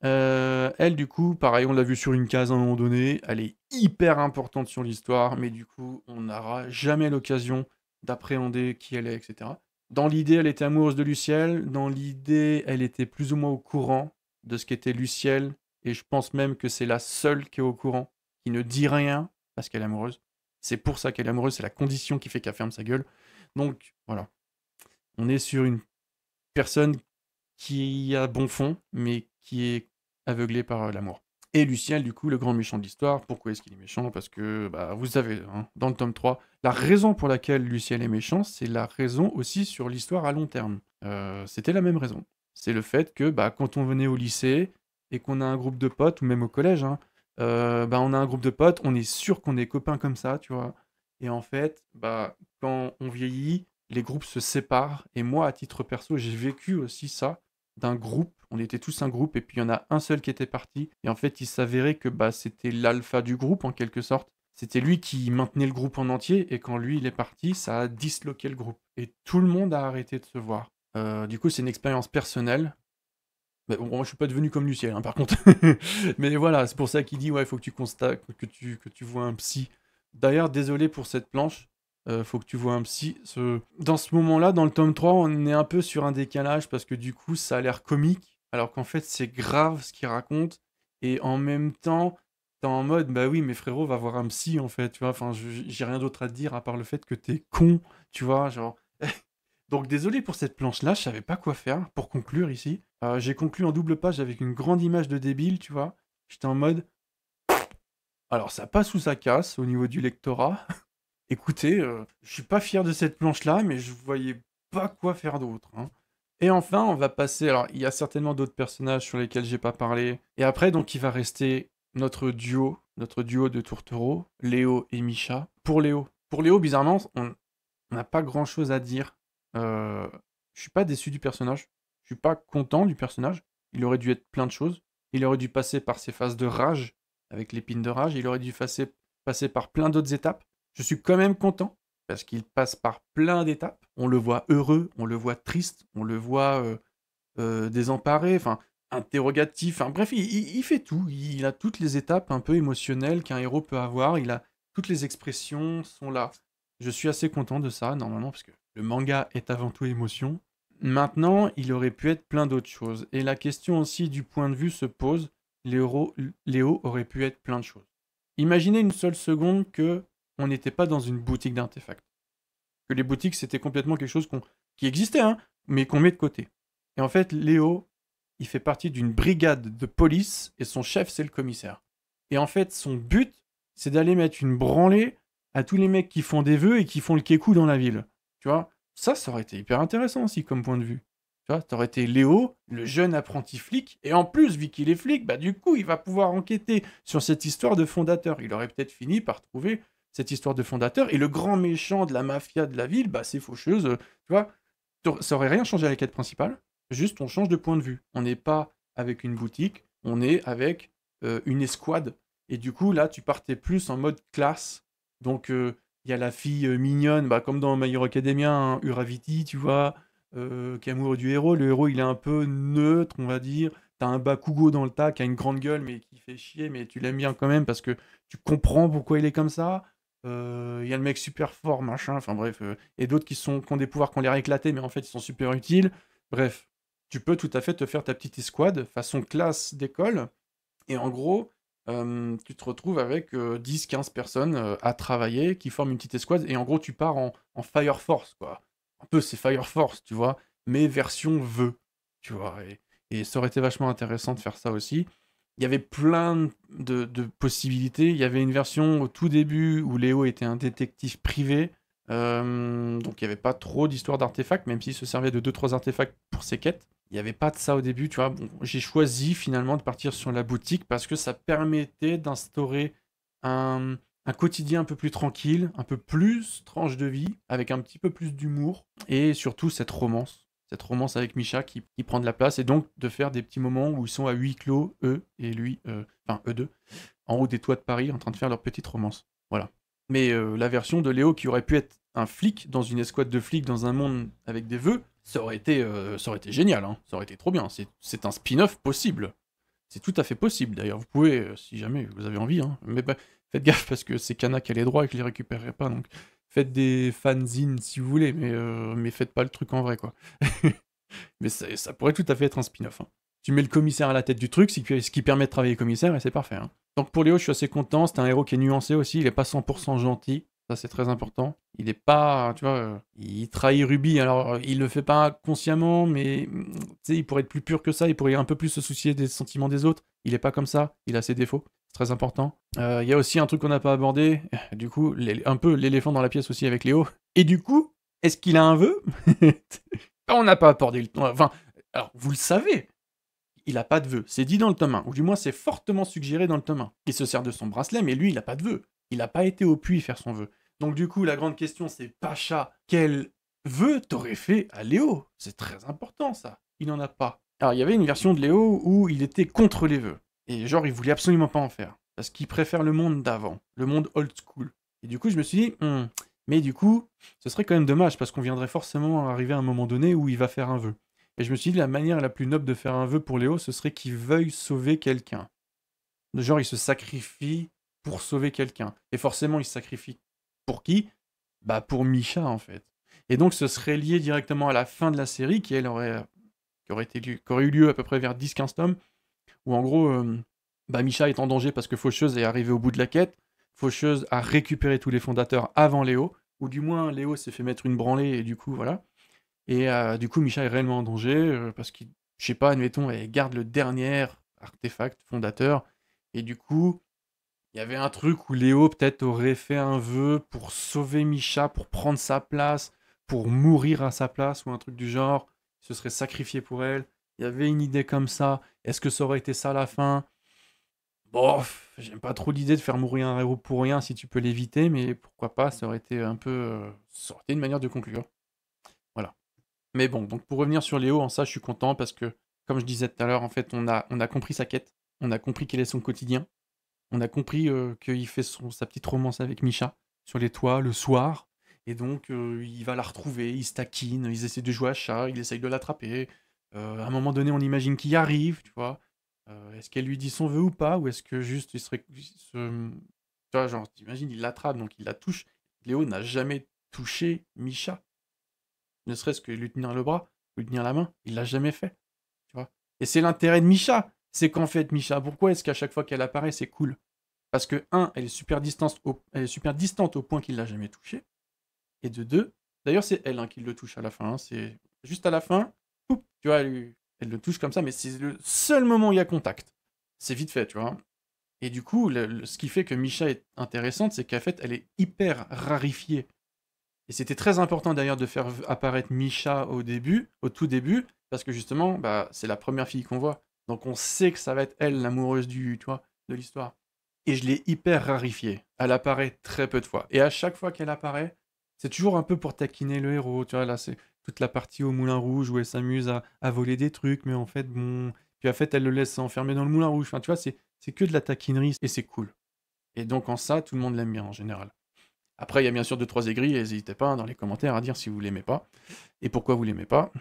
Elle, du coup, pareil, on l'a vu sur une case à un moment donné, elle est hyper importante sur l'histoire, mais du coup, on n'aura jamais l'occasion d'appréhender qui elle est, etc. Dans l'idée, elle était amoureuse de Luciel, dans l'idée, elle était plus ou moins au courant de ce qu'était Luciel, et je pense même que c'est la seule qui est au courant, qui ne dit rien parce qu'elle est amoureuse. C'est pour ça qu'elle est amoureuse, c'est la condition qui fait qu'elle ferme sa gueule. Donc, voilà. On est sur une personne qui a bon fond, mais qui est aveuglé par l'amour. Et Luciel, du coup, le grand méchant de l'histoire, pourquoi est-ce qu'il est méchant? Parce que, bah, vous savez, hein, dans le tome 3, la raison pour laquelle Luciel est méchant, c'est la raison aussi sur l'histoire à long terme. C'était la même raison. C'est le fait que, bah, quand on venait au lycée, et qu'on a un groupe de potes, ou même au collège, hein, bah, on a un groupe de potes, on est sûr qu'on est copains comme ça, tu vois. Et en fait, bah, quand on vieillit, les groupes se séparent. Et moi, à titre perso, j'ai vécu aussi ça d'un groupe. On était tous un groupe et puis il y en a un seul qui était parti. Et en fait, il s'avérait que bah, c'était l'alpha du groupe en quelque sorte. C'était lui qui maintenait le groupe en entier et quand lui il est parti, ça a disloqué le groupe. Et tout le monde a arrêté de se voir. Du coup, c'est une expérience personnelle. Mais bon, moi, je suis pas devenu comme Luciel, hein, par contre. Mais voilà, c'est pour ça qu'il dit, ouais, il faut que tu constates, que tu vois un psy. D'ailleurs, désolé pour cette planche, faut que tu vois un psy. Dans ce moment-là, dans le tome 3, on est un peu sur un décalage parce que du coup, ça a l'air comique, alors qu'en fait, c'est grave ce qu'il raconte. Et en même temps, t'es en mode, bah oui, mais frérot, va voir un psy, en fait, tu vois. Enfin, j'ai rien d'autre à te dire à part le fait que t'es con, tu vois, genre... Donc désolé pour cette planche-là, je savais pas quoi faire pour conclure ici. J'ai conclu en double page avec une grande image de débile, tu vois. J'étais en mode... Alors ça passe ou ça casse au niveau du lectorat. Écoutez, je suis pas fier de cette planche-là, mais je voyais pas quoi faire d'autre, hein. Et enfin, on va passer... Alors, il y a certainement d'autres personnages sur lesquels j'ai pas parlé. Et après, donc, il va rester notre duo de tourtereaux, Léo et Misha. Pour Léo, bizarrement, on n'a pas grand-chose à dire. Euh, je suis pas déçu du personnage. Je suis pas content du personnage. Il aurait dû être plein de choses. Il aurait dû passer par ses phases de rage, avec l'épine de rage. Il aurait dû passer par plein d'autres étapes. Je suis quand même content, parce qu'il passe par plein d'étapes. On le voit heureux, on le voit triste, on le voit désemparé, enfin, interrogatif. Enfin, bref, il fait tout. Il a toutes les étapes un peu émotionnelles qu'un héros peut avoir. Il a toutes les expressions sont là. Je suis assez content de ça, normalement, parce que le manga est avant tout émotion. Maintenant, il aurait pu être plein d'autres choses. Et la question aussi du point de vue se pose, Léo aurait pu être plein de choses. Imaginez une seule seconde que on n'était pas dans une boutique d'artefacts. Que les boutiques, c'était complètement quelque chose qui existait, hein, mais qu'on met de côté. Et en fait, Léo, il fait partie d'une brigade de police et son chef, c'est le commissaire. Et en fait, son but, c'est d'aller mettre une branlée à tous les mecs qui font des vœux et qui font le kékou dans la ville. Tu vois, ça aurait été hyper intéressant aussi comme point de vue. Tu vois, ça aurait été Léo, le jeune apprenti flic, et en plus, vu qu'il est flic, bah du coup, il va pouvoir enquêter sur cette histoire de fondateur. Il aurait peut-être fini par trouver cette histoire de fondateur, et le grand méchant de la mafia de la ville, bah c'est Faucheuse, tu vois. Ça aurait rien changé à la quête principale, juste on change de point de vue. On n'est pas avec une boutique, on est avec une escouade. Et du coup, là, tu partais plus en mode classe. Donc, il y a la fille mignonne, bah, comme dans My Hero Academia, hein, Uraviti, tu vois, qui est amoureux du héros. Le héros, il est un peu neutre, on va dire. T'as un Bakugo dans le tas qui a une grande gueule, mais qui fait chier, mais tu l'aimes bien quand même parce que tu comprends pourquoi il est comme ça. Il y a le mec super fort, machin, enfin bref. Et d'autres qui ont des pouvoirs qui ont l'air éclatés, mais en fait, ils sont super utiles. Bref, tu peux tout à fait te faire ta petite escouade façon classe d'école. Et en gros, tu te retrouves avec 10-15 personnes à travailler qui forment une petite escouade. Et en gros, tu pars en Fire Force, quoi. Un peu, c'est Fire Force, tu vois, mais version vœu, tu vois. Et ça aurait été vachement intéressant de faire ça aussi. Il y avait plein de possibilités. Il y avait une version au tout début où Léo était un détective privé. Donc il n'y avait pas trop d'histoire d'artefacts, même s'il se servait de 2-3 artefacts pour ses quêtes. Il n'y avait pas de ça au début, tu vois. Bon, j'ai choisi finalement de partir sur la boutique parce que ça permettait d'instaurer un quotidien un peu plus tranquille, un peu plus tranche de vie, avec un petit peu plus d'humour, et surtout cette romance avec Misha qui prend de la place, et donc de faire des petits moments où ils sont à huis clos, eux et lui, enfin eux deux, en haut des toits de Paris, en train de faire leur petite romance. Voilà. Mais la version de Léo qui aurait pu être un flic dans une escouade de flics dans un monde avec des vœux, ça aurait été génial, hein. Ça aurait été trop bien. C'est un spin-off possible. C'est tout à fait possible d'ailleurs. Vous pouvez, si jamais vous avez envie, hein. Mais bah, faites gaffe parce que c'est Kana qui a les droits et que je les récupérerai pas. Donc faites des fanzines si vous voulez, mais faites pas le truc en vrai, quoi. Mais ça pourrait tout à fait être un spin-off, hein. Tu mets le commissaire à la tête du truc, ce qui permet de travailler commissaire, et c'est parfait, hein. Donc pour Léo, je suis assez content. C'est un héros qui est nuancé aussi. Il est pas 100% gentil. Ça, c'est très important. Il est pas, tu vois, il trahit Ruby. Alors, il le fait pas consciemment, mais tu sais, il pourrait être plus pur que ça. Il pourrait un peu plus se soucier des sentiments des autres. Il est pas comme ça. Il a ses défauts. C'est très important. Il y a aussi un truc qu'on n'a pas abordé. Du coup, un peu l'éléphant dans la pièce aussi avec Léo. Et du coup, est-ce qu'il a un vœu? On n'a pas abordé le temps. Enfin, alors, vous le savez, il a pas de vœu. C'est dit dans le tome 1, ou du moins c'est fortement suggéré dans le tome 1. Il se sert de son bracelet, mais lui, il a pas de vœu. Il a pas été au puits faire son vœu. Donc du coup, la grande question, c'est Pacha, quel vœu t'aurais fait à Léo? C'est très important, ça. Il n'en a pas. Alors, il y avait une version de Léo où il était contre les vœux. Et genre, il voulait absolument pas en faire. Parce qu'il préfère le monde d'avant, le monde old school. Et du coup, je me suis dit, mais du coup, ce serait quand même dommage, parce qu'on viendrait forcément arriver à un moment donné où il va faire un vœu. Et je me suis dit, la manière la plus noble de faire un vœu pour Léo, ce serait qu'il veuille sauver quelqu'un. Genre, il se sacrifie pour sauver quelqu'un. Et forcément, il se sacrifie pour qui? Bah, pour Misha, en fait. Et donc, ce serait lié directement à la fin de la série, qui aurait eu lieu à peu près vers 10-15 tomes, où en gros, bah, Misha est en danger parce que Faucheuse est arrivée au bout de la quête. Faucheuse a récupéré tous les fondateurs avant Léo, ou du moins, Léo s'est fait mettre une branlée, et du coup, voilà. Et du coup, Misha est réellement en danger parce qu'il, je sais pas, admettons, elle garde le dernier artefact fondateur. Et du coup, il y avait un truc où Léo peut-être aurait fait un vœu pour sauver Misha, pour prendre sa place, pour mourir à sa place ou un truc du genre. Il se serait sacrifié pour elle. Il y avait une idée comme ça. Est-ce que ça aurait été ça la fin? Bof, j'aime pas trop l'idée de faire mourir un héros pour rien si tu peux l'éviter, mais pourquoi pas, ça aurait été un peu. Ça aurait été une manière de conclure. Voilà. Mais bon, donc pour revenir sur Léo, en ça, je suis content parce que, comme je disais tout à l'heure, en fait, on a compris sa quête, on a compris quel est son quotidien, on a compris qu'il fait sa petite romance avec Misha sur les toits le soir, et donc il va la retrouver, il se taquine, ils essaient de jouer à chat, il essaye de l'attraper. À un moment donné, on imagine qu'il y arrive, tu vois. Est-ce qu'elle lui dit son vœu ou pas, ou est-ce que juste tu vois, genre, t'imagines, il l'attrape, donc il la touche. Léo n'a jamais touché Misha, ne serait-ce que lui tenir le bras. lui tenir la main. Il l'a jamais fait, tu vois. Et c'est l'intérêt de Misha. C'est qu'en fait, Misha, pourquoi est-ce qu'à chaque fois qu'elle apparaît, c'est cool? Parce que, un, elle est super distante au point qu'il l'a jamais touché. Et de deux, d'ailleurs, c'est elle hein, qui le touche à la fin. Hein, c'est juste à la fin, poup, tu vois, elle le touche comme ça, mais c'est le seul moment où il y a contact. C'est vite fait, tu vois. Et du coup, ce qui fait que Misha est intéressante, c'est qu'en fait, elle est hyper rarifiée. Et c'était très important d'ailleurs de faire apparaître Misha au tout début, parce que justement, bah, c'est la première fille qu'on voit. Donc on sait que ça va être elle, l'amoureuse tu vois, de l'histoire. Et je l'ai hyper rarifiée. Elle apparaît très peu de fois. Et à chaque fois qu'elle apparaît, c'est toujours un peu pour taquiner le héros. Tu vois, là, c'est toute la partie au Moulin Rouge où elle s'amuse à voler des trucs, mais en fait, bon. Puis en fait, elle le laisse enfermer dans le Moulin Rouge. Enfin, tu vois, c'est que de la taquinerie et c'est cool. Et donc en ça, tout le monde l'aime bien en général. Après, il y a bien sûr 2-3 aigris, n'hésitez pas dans les commentaires à dire si vous l'aimez pas et pourquoi vous l'aimez pas.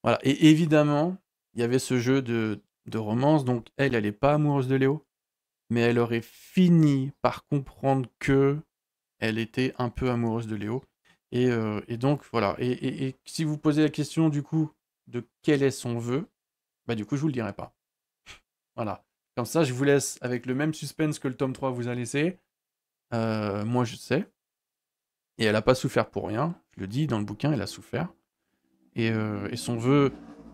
Voilà. Et évidemment, il y avait ce jeu de romance, donc elle est pas amoureuse de Léo, mais elle aurait fini par comprendre que elle était un peu amoureuse de Léo. Et donc voilà. Et si vous posez la question du coup de quel est son vœu, bah du coup je vous le dirai pas. Voilà. Comme ça, je vous laisse avec le même suspense que le tome 3 vous a laissé. Moi je sais. Et elle a pas souffert pour rien. Je le dis dans le bouquin, elle a souffert. Et son vœu,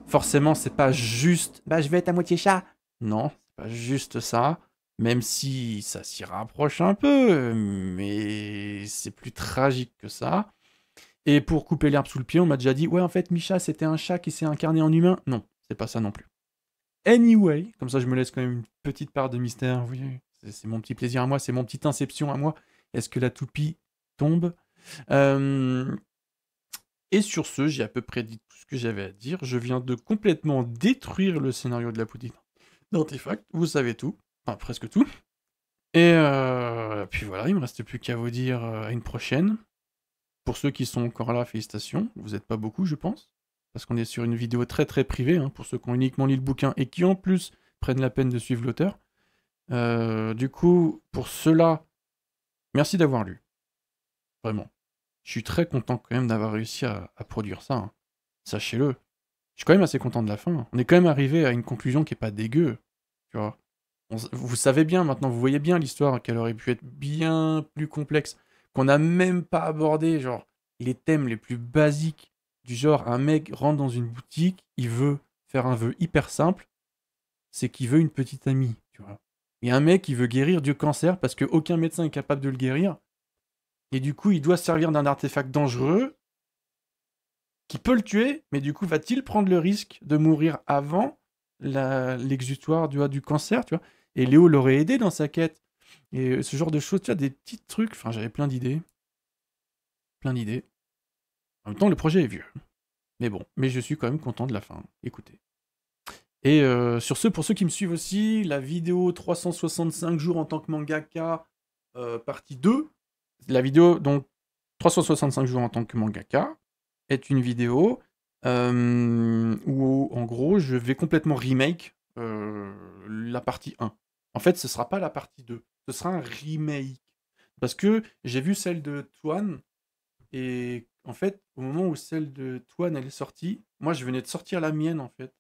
forcément, c'est pas juste. Bah, je vais être à moitié chat. Non, c'est pas juste ça. Même si ça s'y rapproche un peu, mais c'est plus tragique que ça. Et pour couper l'herbe sous le pied, on m'a déjà dit ouais, en fait, Misha, c'était un chat qui s'est incarné en humain. Non, c'est pas ça non plus. Anyway, comme ça, je me laisse quand même une petite part de mystère. Oui, c'est mon petit plaisir à moi, c'est mon petite inception à moi. Est-ce que la toupie tombe euh, Et sur ce, j'ai à peu près dit tout ce que j'avais à dire. Je viens de complètement détruire le scénario de la poudre d'artefact. Vous savez tout. Enfin, presque tout. Et puis voilà, il me reste plus qu'à vous dire à une prochaine. Pour ceux qui sont encore là, félicitations. Vous n'êtes pas beaucoup, je pense. Parce qu'on est sur une vidéo très très privée, hein, pour ceux qui ont uniquement lu le bouquin et qui en plus prennent la peine de suivre l'auteur. Du coup, pour ceux-là, merci d'avoir lu. Vraiment. Je suis très content quand même d'avoir réussi à produire ça. Hein. Sachez-le. Je suis quand même assez content de la fin. On est quand même arrivé à une conclusion qui est pas dégueu. Tu vois. Vous savez bien maintenant, vous voyez bien l'histoire, qu'elle aurait pu être bien plus complexe. Qu'on n'a même pas abordé, genre, les thèmes les plus basiques. Du genre, un mec rentre dans une boutique, il veut faire un vœu hyper simple, c'est qu'il veut une petite amie, tu vois. Et un mec qui veut guérir du cancer parce qu'aucun médecin est capable de le guérir. Et du coup, il doit se servir d'un artefact dangereux qui peut le tuer, mais du coup, va-t-il prendre le risque de mourir avant l'exutoire du cancer, tu vois? Et Léo l'aurait aidé dans sa quête. Et ce genre de choses, tu vois, des petits trucs. Enfin, j'avais plein d'idées. Plein d'idées. En même temps, le projet est vieux. Mais bon, mais je suis quand même content de la fin. Écoutez. Et sur ce, pour ceux qui me suivent aussi, la vidéo 365 jours en tant que mangaka, partie 2. La vidéo, donc, 365 jours en tant que mangaka, est une vidéo où, en gros, je vais complètement remake la partie 1. En fait, ce sera pas la partie 2. Ce sera un remake. Parce que j'ai vu celle de Twan, et en fait, au moment où celle de Twan, elle est sortie, moi, je venais de sortir la mienne, en fait.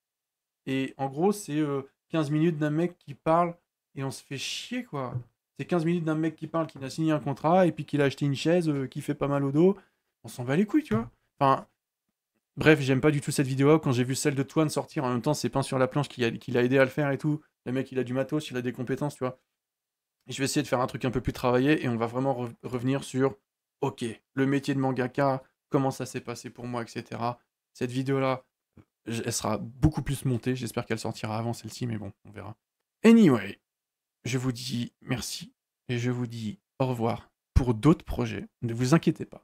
Et en gros, c'est 15 minutes d'un mec qui parle, et on se fait chier, quoi. C'est 15 minutes d'un mec qui parle, qui a signé un contrat, et puis qu'il a acheté une chaise qui fait pas mal au dos. On s'en bat les couilles, tu vois. Enfin, bref, j'aime pas du tout cette vidéo. Quand j'ai vu celle de Twan sortir, en même temps, c'est peint sur la planche qui l'a aidé à le faire et tout. Le mec, il a du matos, il a des compétences, tu vois. Et je vais essayer de faire un truc un peu plus travaillé, et on va vraiment revenir sur, ok, le métier de mangaka, comment ça s'est passé pour moi, etc. Cette vidéo-là, elle sera beaucoup plus montée. J'espère qu'elle sortira avant celle-ci, mais bon, on verra. Anyway, je vous dis merci, et je vous dis au revoir pour d'autres projets. Ne vous inquiétez pas.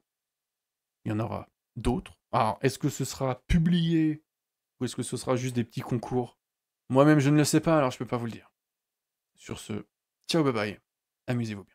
Il y en aura d'autres. Alors, est-ce que ce sera publié ou est-ce que ce sera juste des petits concours? Moi-même, je ne le sais pas, alors je peux pas vous le dire. Sur ce, ciao, bye bye. Amusez-vous bien.